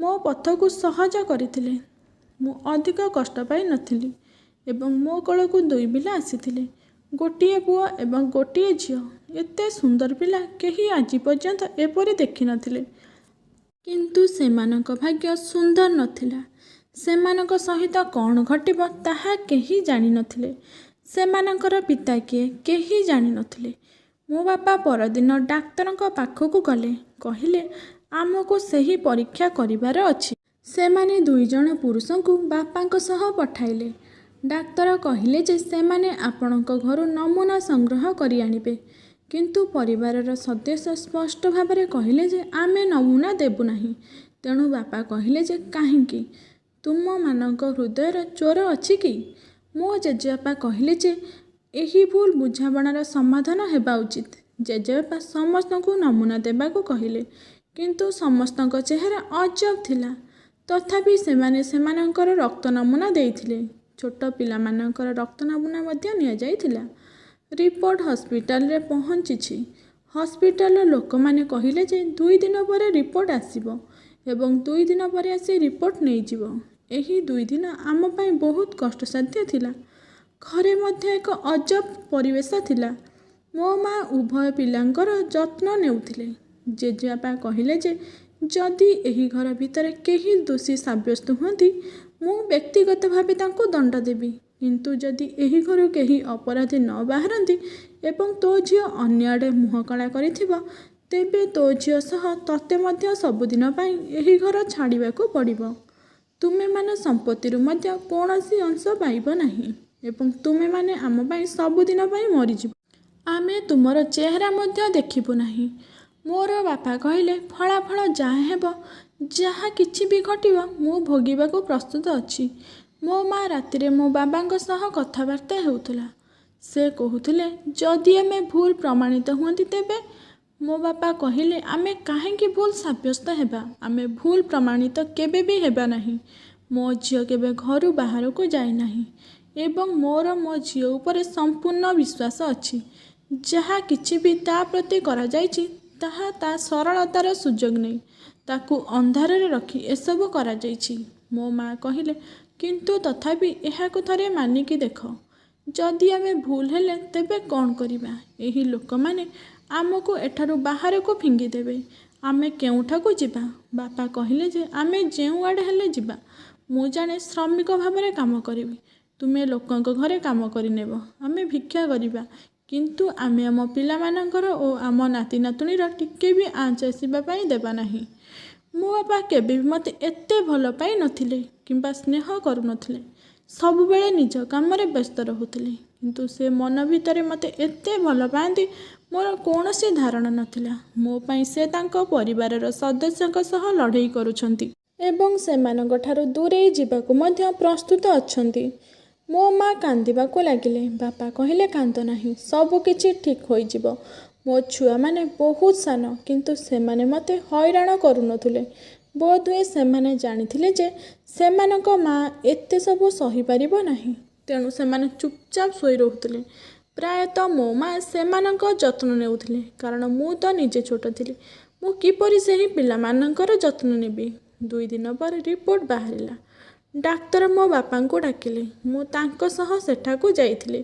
ମୋ ପଥକୁ ସହଜ କରିଥିଲେ। ମୁଁ ଅଧିକ କଷ୍ଟ ପାଇନଥିଲି ଏବଂ ମୋ କୋଳକୁ 2 ପିଲା ଆସିଥିଲେ, ଗୋଟିଏ ପୁଅ ଏବଂ ଗୋଟିଏ ଝିଅ। ଏତେ ସୁନ୍ଦର ପିଲା କେହି ଆଜି ପର୍ଯ୍ୟନ୍ତ ଏପରି ଦେଖିନଥିଲେ। କିନ୍ତୁ ସେମାନଙ୍କ ଭାଗ୍ୟ ସୁନ୍ଦର ନଥିଲା। ସେମାନଙ୍କ ସହିତ କ'ଣ ଘଟିବ ତାହା କେହି ଜାଣିନଥିଲେ। ସେମାନଙ୍କର ପିତା କିଏ କେହି ଜାଣିନଥିଲେ। ମୋ ବାପା ପରଦିନ ଡାକ୍ତରଙ୍କ ପାଖକୁ ଗଲେ। କହିଲେ, ଆମକୁ ସେହି ପରୀକ୍ଷା କରିବାର ଅଛି। ସେମାନେ 2 ଜଣ ପୁରୁଷଙ୍କୁ ବାପାଙ୍କ ସହ ପଠାଇଲେ। ଡାକ୍ତର କହିଲେ ଯେ ସେମାନେ ଆପଣଙ୍କ ଘରୁ ନମୁନା ସଂଗ୍ରହ କରି ଆଣିବେ। କିନ୍ତୁ ପରିବାରର ସଦସ୍ୟ ସ୍ପଷ୍ଟ ଭାବରେ କହିଲେ ଯେ ଆମେ ନମୁନା ଦେବୁ ନାହିଁ। ତେଣୁ ବାପା କହିଲେ ଯେ କାହିଁକି? ତୁମମାନଙ୍କ ହୃଦୟରେ ଜ୍ୱର ଅଛି କି? ମୋ ଜେଜେବାପା କହିଲେ ଯେ ଏହି ଭୁଲ ବୁଝାମଣାର ସମାଧାନ ହେବା ଉଚିତ। ଜେଜେବାପା ସମସ୍ତଙ୍କୁ ନମୁନା ଦେବାକୁ କହିଲେ। କିନ୍ତୁ ସମସ୍ତଙ୍କ ଚେହେରା ଅଜବ ଥିଲା। ତଥାପି ସେମାନେ ସେମାନଙ୍କର ରକ୍ତ ନମୁନା ଦେଇଥିଲେ। ଛୋଟ ପିଲାମାନଙ୍କର ରକ୍ତ ନମୁନା ମଧ୍ୟ ନିଆଯାଇଥିଲା। ରିପୋର୍ଟ ହସ୍ପିଟାଲରେ ପହଞ୍ଚିଛି। ହସ୍ପିଟାଲର ଲୋକମାନେ କହିଲେ ଯେ 2 ଦିନ ପରେ ରିପୋର୍ଟ ଆସିବ ଏବଂ 2 ଦିନ ପରେ ଆସି ରିପୋର୍ଟ ନେଇଯିବ। ଏହି 2 ଦିନ ଆମ ପାଇଁ ବହୁତ କଷ୍ଟସାଧ୍ୟ ଥିଲା। ଘରେ ମଧ୍ୟ ଏକ ଅଜବ ପରିବେଶ ଥିଲା। ମୋ ମା ଉଭୟ ପିଲାଙ୍କର ଯତ୍ନ ନେଉଥିଲେ। ଜେଜେବାପା କହିଲେ ଯେ ଯଦି ଏହି ଘର ଭିତରେ କେହି ଦୋଷୀ ସାବ୍ୟସ୍ତ ହୁଅନ୍ତି, ମୁଁ ବ୍ୟକ୍ତିଗତ ଭାବେ ତାଙ୍କୁ ଦଣ୍ଡ ଦେବି। କିନ୍ତୁ ଯଦି ଏହି ଘରୁ କେହି ଅପରାଧୀ ନ ବାହାରନ୍ତି ଏବଂ ତୋ ଝିଅ ଅନ୍ୟଆଡ଼େ ମୁହଁ କଳା କରିଥିବ, ତେବେ ତୋ ଝିଅ ସହ ତୋତେ ମଧ୍ୟ ସବୁଦିନ ପାଇଁ ଏହି ଘର ଛାଡ଼ିବାକୁ ପଡ଼ିବ। ତୁମେମାନେ ସମ୍ପତ୍ତିରୁ ମଧ୍ୟ କୌଣସି ଅଂଶ ପାଇବ ନାହିଁ ଏବଂ ତୁମେମାନେ ଆମ ପାଇଁ ସବୁଦିନ ପାଇଁ ମରିଯିବ। ଆମେ ତୁମର ଚେହେରା ମଧ୍ୟ ଦେଖିବୁ ନାହିଁ। ମୋର ବାପା କହିଲେ, ଫଳାଫଳ ଯାହା ହେବ, ଯାହା କିଛି ବି ଘଟିବ, ମୁଁ ଭୋଗିବାକୁ ପ୍ରସ୍ତୁତ ଅଛି। ମୋ ମା ରାତିରେ ମୋ ବାବାଙ୍କ ସହ କଥାବାର୍ତ୍ତା ହେଉଥିଲା। ସେ କହୁଥିଲେ ଯଦି ଆମେ ଭୁଲ ପ୍ରମାଣିତ ହୁଅନ୍ତି ତେବେ? ମୋ ବାପା କହିଲେ, ଆମେ କାହିଁକି ଭୁଲ ସାବ୍ୟସ୍ତ ହେବା? ଆମେ ଭୁଲ ପ୍ରମାଣିତ କେବେ ବି ହେବା ନାହିଁ। ମୋ ଝିଅ କେବେ ଘରୁ ବାହାରକୁ ଯାଇନାହିଁ ଏବଂ ମୋର ମୋ ଝିଅ ଉପରେ ସମ୍ପୂର୍ଣ୍ଣ ବିଶ୍ୱାସ ଅଛି। ଯାହା କିଛି ବି ତା ପ୍ରତି କରାଯାଇଛି ତାହା ତା ସରଳତାର ସୁଯୋଗ ନେଇ ତାକୁ ଅନ୍ଧାରରେ ରଖି ଏସବୁ କରାଯାଇଛି। ମୋ ମା କହିଲେ, କିନ୍ତୁ ତଥାପି ଏହାକୁ ଥରେ ମାନିକି ଦେଖ। ଯଦି ଆମେ ଭୁଲ ହେଲେ ତେବେ କ'ଣ କରିବା? ଏହି ଲୋକମାନେ ଆମକୁ ଏଠାରୁ ବାହାରକୁ ଫିଙ୍ଗିଦେବେ। ଆମେ କେଉଁଠାକୁ ଯିବା? ବାପା କହିଲେ ଯେ ଆମେ ଯେଉଁଆଡ଼େ ହେଲେ ଯିବା। ମୁଁ ଜଣେ ଶ୍ରମିକ ଭାବରେ କାମ କରିବି। ତୁମେ ଲୋକଙ୍କ ଘରେ କାମ କରିନେବ। ଆମେ ଭିକ୍ଷା କରିବା। କିନ୍ତୁ ଆମେ ଆମ ପିଲାମାନଙ୍କର ଓ ଆମ ନାତି ନାତୁଣୀର ଟିକେ ବି ଆଞ୍ଚ ଆସିବା ପାଇଁ ଦେବା ନାହିଁ। ମୋ ବାପା କେବେ ବି ମୋତେ ଏତେ ଭଲ ପାଇ ନଥିଲେ କିମ୍ବା ସ୍ନେହ କରୁନଥିଲେ। ସବୁବେଳେ ନିଜ କାମରେ ବ୍ୟସ୍ତ ରହୁଥିଲେ। କିନ୍ତୁ ସେ ମନ ଭିତରେ ମୋତେ ଏତେ ଭଲ ପାଆନ୍ତି ମୋର କୌଣସି ଧାରଣା ନଥିଲା। ମୋ ପାଇଁ ସେ ତାଙ୍କ ପରିବାରର ସଦସ୍ୟଙ୍କ ସହ ଲଢ଼େଇ କରୁଛନ୍ତି ଏବଂ ସେମାନଙ୍କ ଠାରୁ ଦୂରେଇ ଯିବାକୁ ମଧ୍ୟ ପ୍ରସ୍ତୁତ ଅଛନ୍ତି। ମୋ ମା କାନ୍ଦିବାକୁ ଲାଗିଲେ। ବାପା କହିଲେ, କାନ୍ଦ ନାହିଁ, ସବୁ କିଛି ଠିକ୍ ହୋଇଯିବ। ମୋ ଛୁଆମାନେ ବହୁତ ସାନ କିନ୍ତୁ ସେମାନେ ମୋତେ ହଇରାଣ କରୁନଥିଲେ। ବୋଧହୁଏ ସେମାନେ ଜାଣିଥିଲେ ଯେ ସେମାନଙ୍କ ମା ଏତେ ସବୁ ସହିପାରିବ ନାହିଁ। ତେଣୁ ସେମାନେ ଚୁପଚାପ ଶୋଇ ରହୁଥିଲେ। ପ୍ରାୟତଃ ମୋ ମା ସେମାନଙ୍କ ଯତ୍ନ ନେଉଥିଲେ କାରଣ ମୁଁ ତ ନିଜେ ଛୋଟ ଥିଲି। ମୁଁ କିପରି ସେହି ପିଲାମାନଙ୍କର ଯତ୍ନ ନେବି? 2 ଦିନ ପରେ ରିପୋର୍ଟ ବାହାରିଲା। ଡାକ୍ତର ମୋ ବାପାଙ୍କୁ ଡାକିଲେ। ମୁଁ ତାଙ୍କ ସହ ସେଠାକୁ ଯାଇଥିଲି।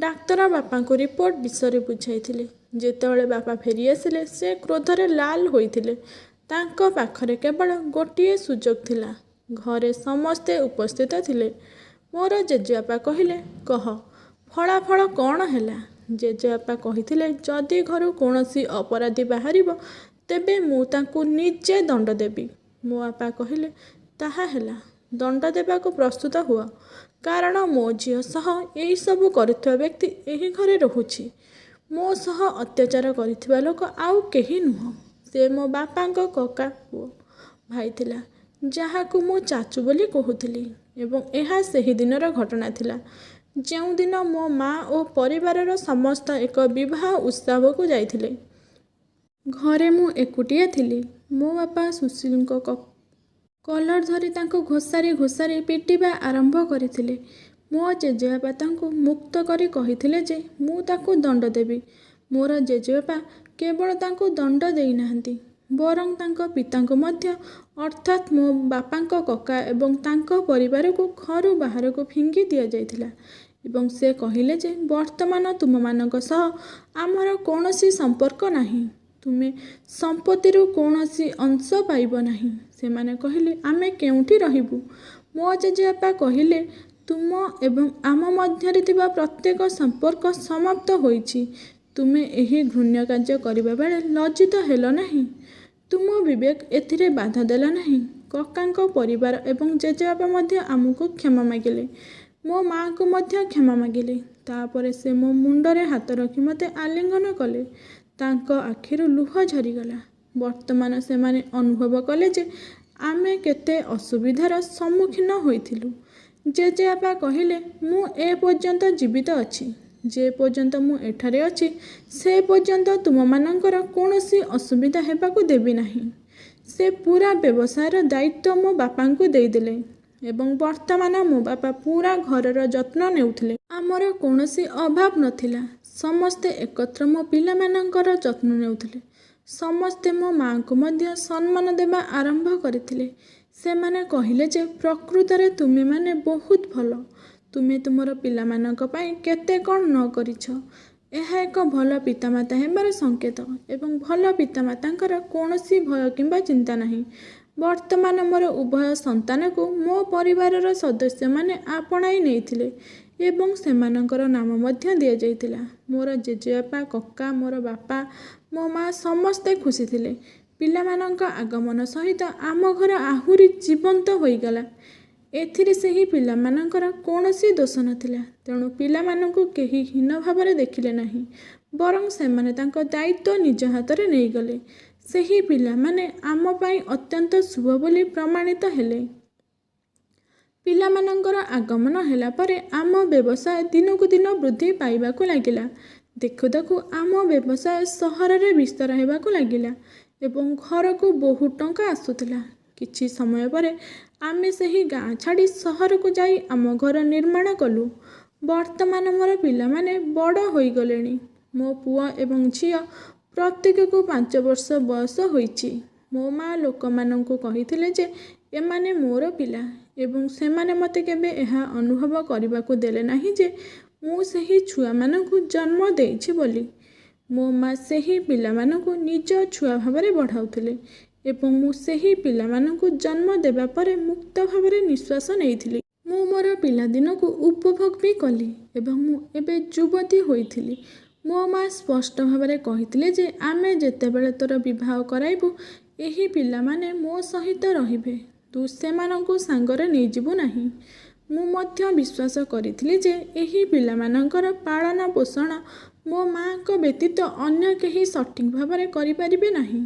ଡାକ୍ତର ବାପାଙ୍କୁ ରିପୋର୍ଟ ବିଷୟରେ ବୁଝାଇଥିଲେ। ଯେତେବେଳେ ବାପା ଫେରିଆସିଲେ ସେ କ୍ରୋଧରେ ଲାଲ ହୋଇଥିଲେ। ତାଙ୍କ ପାଖରେ କେବଳ ଗୋଟିଏ ସୁଯୋଗ ଥିଲା। ଘରେ ସମସ୍ତେ ଉପସ୍ଥିତ ଥିଲେ। ମୋର ଜେଜେବାପା କହିଲେ, କହ, ଫଳାଫଳ କ'ଣ ହେଲା? ଜେଜେବାପା କହିଥିଲେ, ଯଦି ଘରୁ କୌଣସି ଅପରାଧୀ ବାହାରିବ ତେବେ ମୁଁ ତାଙ୍କୁ ନିଜେ ଦଣ୍ଡ ଦେବି। ମୋ ବାପା କହିଲେ, ତାହା ହେଲା, ଦଣ୍ଡ ଦେବାକୁ ପ୍ରସ୍ତୁତ ହୁଅ। କାରଣ ମୋ ଝିଅ ସହ ଏହିସବୁ କରୁଥିବା ବ୍ୟକ୍ତି ଏହି ଘରେ ରହୁଛି। ମୋ ସହ ଅତ୍ୟାଚାର କରିଥିବା ଲୋକ ଆଉ କେହି ନୁହଁ। ସେ ମୋ ବାପାଙ୍କ କକା ପୁଅ ଭାଇ ଥିଲା, ଯାହାକୁ ମୁଁ ଚାଚୁ ବୋଲି କହୁଥିଲି ଏବଂ ଏହା ସେହି ଦିନର ଘଟଣା ଥିଲା ଯେଉଁଦିନ ମୋ ମା ଓ ପରିବାରର ସମସ୍ତ ଏକ ବିବାହ ଉତ୍ସବକୁ ଯାଇଥିଲେ। ଘରେ ମୁଁ ଏକୁଟିଆ ଥିଲି। ମୋ ବାପା ସୁଶୀଲଙ୍କ କଲର ଧରି ତାଙ୍କୁ ଘୋଷାରି ଘୋଷାରି ପିଟିବା ଆରମ୍ଭ କରିଥିଲେ। ମୋ ଜେଜେବାପା ତାଙ୍କୁ ମୁକ୍ତ କରି କହିଥିଲେ ଯେ ମୁଁ ତାକୁ ଦଣ୍ଡ ଦେବି। ମୋର ଜେଜେବାପା କେବଳ ତାଙ୍କୁ ଦଣ୍ଡ ଦେଇନାହାନ୍ତି, ବରଂ ତାଙ୍କ ପିତାଙ୍କୁ ମଧ୍ୟ, ଅର୍ଥାତ୍ ମୋ ବାପାଙ୍କ କକା ଏବଂ ତାଙ୍କ ପରିବାରକୁ ଘରୁ ବାହାରକୁ ଫିଙ୍ଗି ଦିଆଯାଇଥିଲା ଏବଂ ସେ କହିଲେ ଯେ ବର୍ତ୍ତମାନ ତୁମମାନଙ୍କ ସହ ଆମର କୌଣସି ସମ୍ପର୍କ ନାହିଁ। ତୁମେ ସମ୍ପତ୍ତିରୁ କୌଣସି ଅଂଶ ପାଇବ ନାହିଁ। ସେମାନେ କହିଲେ, ଆମେ କେଉଁଠି ରହିବୁ? ମୋ ଜେଜେବାପା କହିଲେ, ତୁମ ଏବଂ ଆମ ମଧ୍ୟରେ ଥିବା ପ୍ରତ୍ୟେକ ସମ୍ପର୍କ ସମାପ୍ତ ହୋଇଛି। ତୁମେ ଏହି ଘୃଣ୍ୟ କାର୍ଯ୍ୟ କରିବା ବେଳେ ଲଜ୍ଜିତ ହେଲ ନାହିଁ? ତୁମ ବିବେକ ଏଥିରେ ବାଧା ଦେଲା ନାହିଁ? କକାଙ୍କ ପରିବାର ଏବଂ ଜେଜେବାପା ମଧ୍ୟ ଆମକୁ କ୍ଷମା ମାଗିଲେ। ମୋ ମାଆଙ୍କୁ ମଧ୍ୟ କ୍ଷମା ମାଗିଲେ। ତାପରେ ସେ ମୋ ମୁଣ୍ଡରେ ହାତ ରଖି ମୋତେ ଆଲିଙ୍ଗନ କଲେ। ତାଙ୍କ ଆଖିରୁ ଲୁହ ଝରିଗଲା। ବର୍ତ୍ତମାନ ସେମାନେ ଅନୁଭବ କଲେ ଯେ ଆମେ କେତେ ଅସୁବିଧାର ସମ୍ମୁଖୀନ ହୋଇଥିଲୁ। ଜେଜେବାପା କହିଲେ, ମୁଁ ଏ ପର୍ଯ୍ୟନ୍ତ ଜୀବିତ ଅଛି। ଯେ ପର୍ଯ୍ୟନ୍ତ ମୁଁ ଏଠାରେ ଅଛି ସେ ପର୍ଯ୍ୟନ୍ତ ତୁମମାନଙ୍କର କୌଣସି ଅସୁବିଧା ହେବାକୁ ଦେବି ନାହିଁ। ସେ ପୂରା ବ୍ୟବସାୟର ଦାୟିତ୍ୱ ମୋ ବାପାଙ୍କୁ ଦେଇଦେଲେ ଏବଂ ବର୍ତ୍ତମାନ ମୋ ବାପା ପୂରା ଘରର ଯତ୍ନ ନେଉଥିଲେ। ଆମର କୌଣସି ଅଭାବ ନଥିଲା। ସମସ୍ତେ ଏକତ୍ର ମୋ ପିଲାମାନଙ୍କର ଯତ୍ନ ନେଉଥିଲେ। ସମସ୍ତେ ମୋ ମାଆଙ୍କୁ ମଧ୍ୟ ସମ୍ମାନ ଦେବା ଆରମ୍ଭ କରିଥିଲେ। ସେମାନେ କହିଲେ ଯେ ପ୍ରକୃତରେ ତୁମେମାନେ ବହୁତ ଭଲ। ତୁମେ ତୁମର ପିଲାମାନଙ୍କ ପାଇଁ କେତେ କ'ଣ ନ କରିଛ। ଏହା ଏକ ଭଲ ପିତାମାତା ହେବାର ସଂକେତ ଏବଂ ଭଲ ପିତାମାତାଙ୍କର କୌଣସି ଭୟ କିମ୍ବା ଚିନ୍ତା ନାହିଁ। ବର୍ତ୍ତମାନ ମୋର ଉଭୟ ସନ୍ତାନକୁ ମୋ ପରିବାରର ସଦସ୍ୟମାନେ ଆପଣାଇ ନେଇଥିଲେ ଏବଂ ସେମାନଙ୍କର ନାମ ମଧ୍ୟ ଦିଆଯାଇଥିଲା। ମୋର ଜେଜେବାପା, କକା, ମୋର ବାପା, ମୋ ମା ସମସ୍ତେ ଖୁସି ଥିଲେ। ପିଲାମାନଙ୍କ ଆଗମନ ସହିତ ଆମ ଘର ଆହୁରି ଜୀବନ୍ତ ହୋଇଗଲା। ଏଥିରେ ସେହି ପିଲାମାନଙ୍କର କୌଣସି ଦୋଷ ନଥିଲା। ତେଣୁ ପିଲାମାନଙ୍କୁ କେହି ହୀନ ଭାବରେ ଦେଖିଲେ ନାହିଁ, ବରଂ ସେମାନେ ତାଙ୍କ ଦାୟିତ୍ୱ ନିଜ ହାତରେ ନେଇଗଲେ। ସେହି ପିଲାମାନେ ଆମ ପାଇଁ ଅତ୍ୟନ୍ତ ଶୁଭ ବୋଲି ପ୍ରମାଣିତ ହେଲେ। ପିଲାମାନଙ୍କର ଆଗମନ ହେଲା ପରେ ଆମ ବ୍ୟବସାୟ ଦିନକୁ ଦିନ ବୃଦ୍ଧି ପାଇବାକୁ ଲାଗିଲା। ଦେଖୁ ଦେଖୁ ଆମ ବ୍ୟବସାୟ ସହରରେ ବିସ୍ତାର ହେବାକୁ ଲାଗିଲା ଏବଂ ଘରକୁ ବହୁତ ଟଙ୍କା ଆସୁଥିଲା। କିଛି ସମୟ ପରେ ଆମେ ସେହି ଗାଁ ଛାଡ଼ି ସହରକୁ ଯାଇ ଆମ ଘର ନିର୍ମାଣ କଲୁ। ବର୍ତ୍ତମାନ ମୋର ପିଲାମାନେ ବଡ଼ ହୋଇଗଲେଣି। ମୋ ପୁଅ ଏବଂ ଝିଅ ପ୍ରତ୍ୟେକକୁ 5 ବର୍ଷ ବୟସ ହୋଇଛି। ମୋ ମା ଲୋକମାନଙ୍କୁ କହିଥିଲେ ଯେ ଏମାନେ ମୋର ପିଲା ଏବଂ ସେମାନେ ମୋତେ କେବେ ଏହା ଅନୁଭବ କରିବାକୁ ଦେଲେ ନାହିଁ ଯେ ମୁଁ ସେହି ଛୁଆମାନଙ୍କୁ ଜନ୍ମ ଦେଇଛି ବୋଲି। ମୋ ମା ସେହି ପିଲାମାନଙ୍କୁ ନିଜ ଛୁଆ ଭାବରେ ବଢ଼ାଉଥିଲେ ଏବଂ ମୁଁ ସେହି ପିଲାମାନଙ୍କୁ ଜନ୍ମ ଦେବା ପରେ ମୁକ୍ତ ଭାବରେ ନିଶ୍ୱାସ ନେଇଥିଲି। ମୁଁ ମୋର ପିଲାଦିନକୁ ଉପଭୋଗ ବି କଲି ଏବଂ ମୁଁ ଏବେ ଯୁବତୀ ହୋଇଥିଲି। ମୋ ମା ସ୍ପଷ୍ଟ ଭାବରେ କହିଥିଲେ ଯେ ଆମେ ଯେତେବେଳେ ତୋର ବିବାହ କରାଇବୁ ଏହି ପିଲାମାନେ ମୋ ସହିତ ରହିବେ। ତୁ ସେମାନଙ୍କୁ ସାଙ୍ଗରେ ନେଇଯିବୁ ନାହିଁ। ମୁଁ ମଧ୍ୟ ବିଶ୍ୱାସ କରିଥିଲି ଯେ ଏହି ପିଲାମାନଙ୍କର ପାଳନ ପୋଷଣ ମୋ ମାଆଙ୍କ ବ୍ୟତୀତ ଅନ୍ୟ କେହି ସଠିକ୍ ଭାବରେ କରିପାରିବେ ନାହିଁ।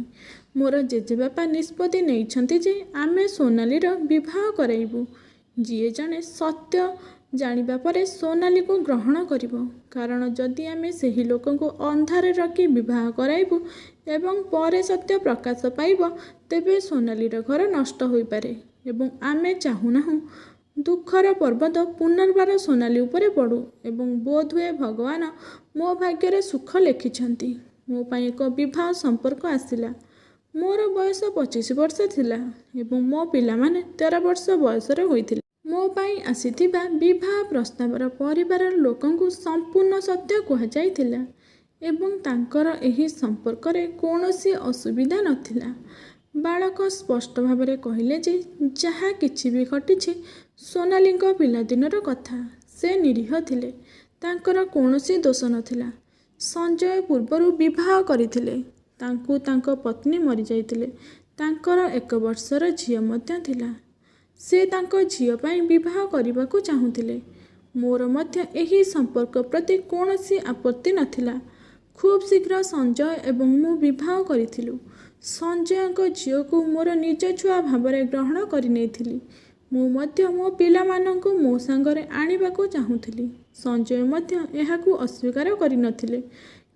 ମୋର ଜେଜେବାପା ନିଷ୍ପତ୍ତି ନେଇଛନ୍ତି ଯେ ଆମେ ସୋନାଲିର ବିବାହ କରାଇବୁ। ଯିଏ ଜଣେ ସତ୍ୟ ଜାଣିବା ପରେ ସୋନାଲିକୁ ଗ୍ରହଣ କରିବ। କାରଣ ଯଦି ଆମେ ସେହି ଲୋକଙ୍କୁ ଅନ୍ଧାରରେ ରଖି ବିବାହ କରାଇବୁ ଏବଂ ପରେ ସତ୍ୟ ପ୍ରକାଶ ପାଇବ ତେବେ ସୋନାଲିର ଘର ନଷ୍ଟ ହୋଇପାରେ ଏବଂ ଆମେ ଚାହୁଁନାହୁଁ ଦୁଃଖର ପର୍ବତ ପୁନର୍ବାର ସୋନାଲି ଉପରେ ପଡ଼ୁ ଏବଂ ବୋଧହୁଏ ଭଗବାନ ମୋ ଭାଗ୍ୟରେ ସୁଖ ଲେଖିଛନ୍ତି। ମୋ ପାଇଁ ଏକ ବିବାହ ସମ୍ପର୍କ ଆସିଲା। ମୋର ବୟସ 25 ବର୍ଷ ଥିଲା ଏବଂ ମୋ ପିଲାମାନେ 13 ବର୍ଷ ବୟସର ହୋଇଥିଲେ। ମୋ ପାଇଁ ଆସିଥିବା ବିବାହ ପ୍ରସ୍ତାବର ପରିବାରର ଲୋକଙ୍କୁ ସମ୍ପୂର୍ଣ୍ଣ ସତ୍ୟ କୁହାଯାଇଥିଲା ଏବଂ ତାଙ୍କର ଏହି ସମ୍ପର୍କରେ କୌଣସି ଅସୁବିଧା ନଥିଲା। ବାଳକ ସ୍ପଷ୍ଟ ଭାବରେ କହିଲେ ଯେ ଯାହା କିଛି ବି ଘଟିଛି ସୋନାଲିଙ୍କ ପିଲାଦିନର କଥା। ସେ ନିରୀହ ଥିଲେ। ତାଙ୍କର କୌଣସି ଦୋଷ ନଥିଲା। ସଞ୍ଜୟ ପୂର୍ବରୁ ବିବାହ କରିଥିଲେ। ତାଙ୍କୁ ତାଙ୍କ ପତ୍ନୀ ମରିଯାଇଥିଲେ। ତାଙ୍କର 1 ବର୍ଷର ଝିଅ ମଧ୍ୟ ଥିଲା। ସେ ତାଙ୍କ ଝିଅ ପାଇଁ ବିବାହ କରିବାକୁ ଚାହୁଁଥିଲେ। ମୋର ମଧ୍ୟ ଏହି ସମ୍ପର୍କ ପ୍ରତି କୌଣସି ଆପତ୍ତି ନଥିଲା। ଖୁବ୍ ଶୀଘ୍ର ସଞ୍ଜୟ ଏବଂ ମୁଁ ବିବାହ କରିଥିଲୁ। ସଞ୍ଜୟଙ୍କ ଝିଅକୁ ମୋର ନିଜ ଛୁଆ ଭାବରେ ଗ୍ରହଣ କରିନେଇଥିଲି। ମୁଁ ମଧ୍ୟ ମୋ ପିଲାମାନଙ୍କୁ ମୋ ସାଙ୍ଗରେ ଆଣିବାକୁ ଚାହୁଁଥିଲି। ସଞ୍ଜୟ ମଧ୍ୟ ଏହାକୁ ଅସ୍ୱୀକାର କରିନଥିଲେ।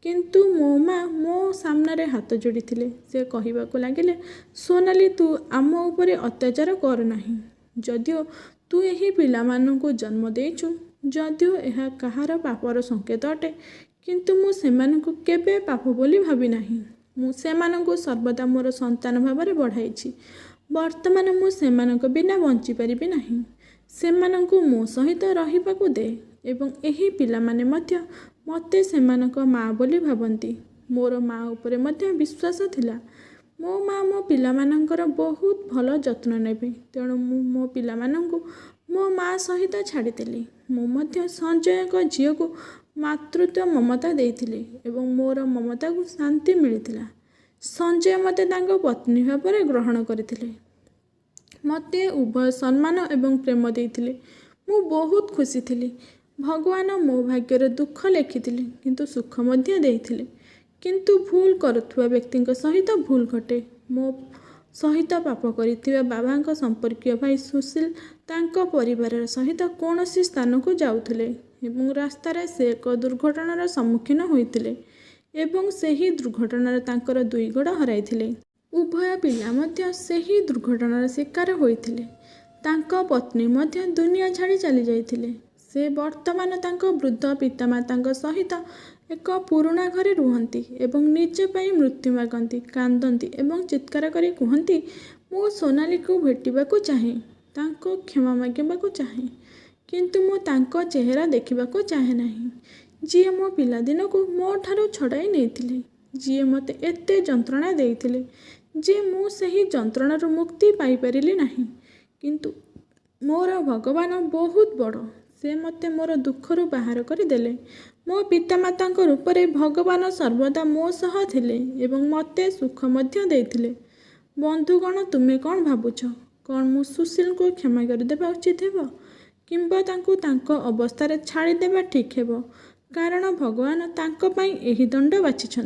କିନ୍ତୁ ମୋ ମା ମୋ ସାମ୍ନାରେ ହାତ ଯୋଡ଼ିଥିଲେ। ସେ କହିବାକୁ ଲାଗିଲେ, ସୋନାଲି, ତୁ ଆମ ଉପରେ ଅତ୍ୟାଚାର କର ନାହିଁ। ଯଦିଓ ତୁ ଏହି ପିଲାମାନଙ୍କୁ ଜନ୍ମ ଦେଇଛୁ, ଯଦିଓ ଏହା କାହାର ପାପର ସଂକେତ ଅଟେ, କିନ୍ତୁ ମୁଁ ସେମାନଙ୍କୁ କେବେ ପାପ ବୋଲି ଭାବି ନାହିଁ। ମୁଁ ସେମାନଙ୍କୁ ସର୍ବଦା ମୋର ସନ୍ତାନ ଭାବରେ ବଢ଼ାଇଛି। ବର୍ତ୍ତମାନ ମୁଁ ସେମାନଙ୍କ ବିନା ବଞ୍ଚିପାରିବି ନାହିଁ। ସେମାନଙ୍କୁ ମୋ ସହିତ ରହିବାକୁ ଦେ ଏବଂ ଏହି ପିଲାମାନେ ମଧ୍ୟ ମୋତେ ସେମାନଙ୍କ ମା ବୋଲି ଭାବନ୍ତି। ମୋର ମା ଉପରେ ମଧ୍ୟ ବିଶ୍ୱାସ ଥିଲା। ମୋ ମା ମୋ ପିଲାମାନଙ୍କର ବହୁତ ଭଲ ଯତ୍ନ ନେବେ। ତେଣୁ ମୁଁ ମୋ ପିଲାମାନଙ୍କୁ ମୋ ମା ସହିତ ଛାଡ଼ିଦେଲି। ମୁଁ ମଧ୍ୟ ସଞ୍ଜୟଙ୍କ ଝିଅକୁ ମାତୃତ୍ୱ ମମତା ଦେଇଥିଲି ଏବଂ ମୋର ମମତାକୁ ଶାନ୍ତି ମିଳିଥିଲା। ସଞ୍ଜୟ ମୋତେ ତାଙ୍କ ପତ୍ନୀ ଭାବରେ ଗ୍ରହଣ କରିଥିଲେ। ମୋତେ ଉଭୟ ସମ୍ମାନ ଏବଂ ପ୍ରେମ ଦେଇଥିଲେ। ମୁଁ ବହୁତ ଖୁସି ଥିଲି। ଭଗବାନ ମୋ ଭାଗ୍ୟରେ ଦୁଃଖ ଲେଖିଥିଲେ କିନ୍ତୁ ସୁଖ ମଧ୍ୟ ଦେଇଥିଲେ। କିନ୍ତୁ ଭୁଲ କରୁଥିବା ବ୍ୟକ୍ତିଙ୍କ ସହିତ ଭୁଲ ଘଟେ। ମୋ ସହିତ ପାପ କରିଥିବା ବାବାଙ୍କ ସମ୍ପର୍କୀୟ ଭାଇ ସୁଶୀଲ ତାଙ୍କ ପରିବାର ସହିତ କୌଣସି ସ୍ଥାନକୁ ଯାଉଥିଲେ ଏବଂ ରାସ୍ତାରେ ସେ ଏକ ଦୁର୍ଘଟଣାର ସମ୍ମୁଖୀନ ହୋଇଥିଲେ ଏବଂ ସେହି ଦୁର୍ଘଟଣାରେ ତାଙ୍କର 2 ଗୋଡ଼ ହରାଇଥିଲେ। ଉଭୟ ପିଲା ମଧ୍ୟ ସେହି ଦୁର୍ଘଟଣାର ଶିକାର ହୋଇଥିଲେ। ତାଙ୍କ ପତ୍ନୀ ମଧ୍ୟ ଦୁନିଆ ଛାଡ଼ି ଚାଲିଯାଇଥିଲେ। ସେ ବର୍ତ୍ତମାନ ତାଙ୍କ ବୃଦ୍ଧ ପିତାମାତାଙ୍କ ସହିତ ଏକ ପୁରୁଣା ଘରେ ରୁହନ୍ତି ଏବଂ ନିଜ ପାଇଁ ମୃତ୍ୟୁ ମାଗନ୍ତି, କାନ୍ଦନ୍ତି ଏବଂ ଚିତ୍କାର କରି କୁହନ୍ତି, ମୁଁ ସୋନାଲିକୁ ଭେଟିବାକୁ ଚାହେଁ, ତାଙ୍କୁ କ୍ଷମା ମାଗିବାକୁ ଚାହେଁ। କିନ୍ତୁ ମୁଁ ତାଙ୍କ ଚେହେରା ଦେଖିବାକୁ ଚାହେଁ ନାହିଁ, ଯିଏ ମୋ ପିଲାଦିନକୁ ମୋ ଠାରୁ ଛଡ଼ାଇ ନେଇଥିଲେ, ଯିଏ ମୋତେ ଏତେ ଯନ୍ତ୍ରଣା ଦେଇଥିଲେ ଯେ ମୁଁ ସେହି ଯନ୍ତ୍ରଣାରୁ ମୁକ୍ତି ପାଇପାରିଲି ନାହିଁ। କିନ୍ତୁ ମୋର ଭଗବାନ ବହୁତ ବଡ଼। ସେ ମୋତେ ମୋର ଦୁଃଖରୁ ବାହାର କରିଦେଲେ। ମୋ ପିତାମାତାଙ୍କ ରୂପରେ ଭଗବାନ ସର୍ବଦା ମୋ ସହ ଥିଲେ ଏବଂ ମୋତେ ସୁଖ ମଧ୍ୟ ଦେଇଥିଲେ। ବନ୍ଧୁଗଣ, ତୁମେ କ'ଣ ଭାବୁଛ? କ'ଣ ମୁଁ ସୁଶୀଲଙ୍କୁ କ୍ଷମା କରିଦେବା ଉଚିତ ହେବ କିମ୍ବା ତାଙ୍କୁ ତାଙ୍କ ଅବସ୍ଥାରେ ଛାଡ଼ିଦେବା ଠିକ୍ ହେବ? କାରଣ ଭଗବାନ ତାଙ୍କ ପାଇଁ ଏହି ଦଣ୍ଡ ବାଛିଛନ୍ତି।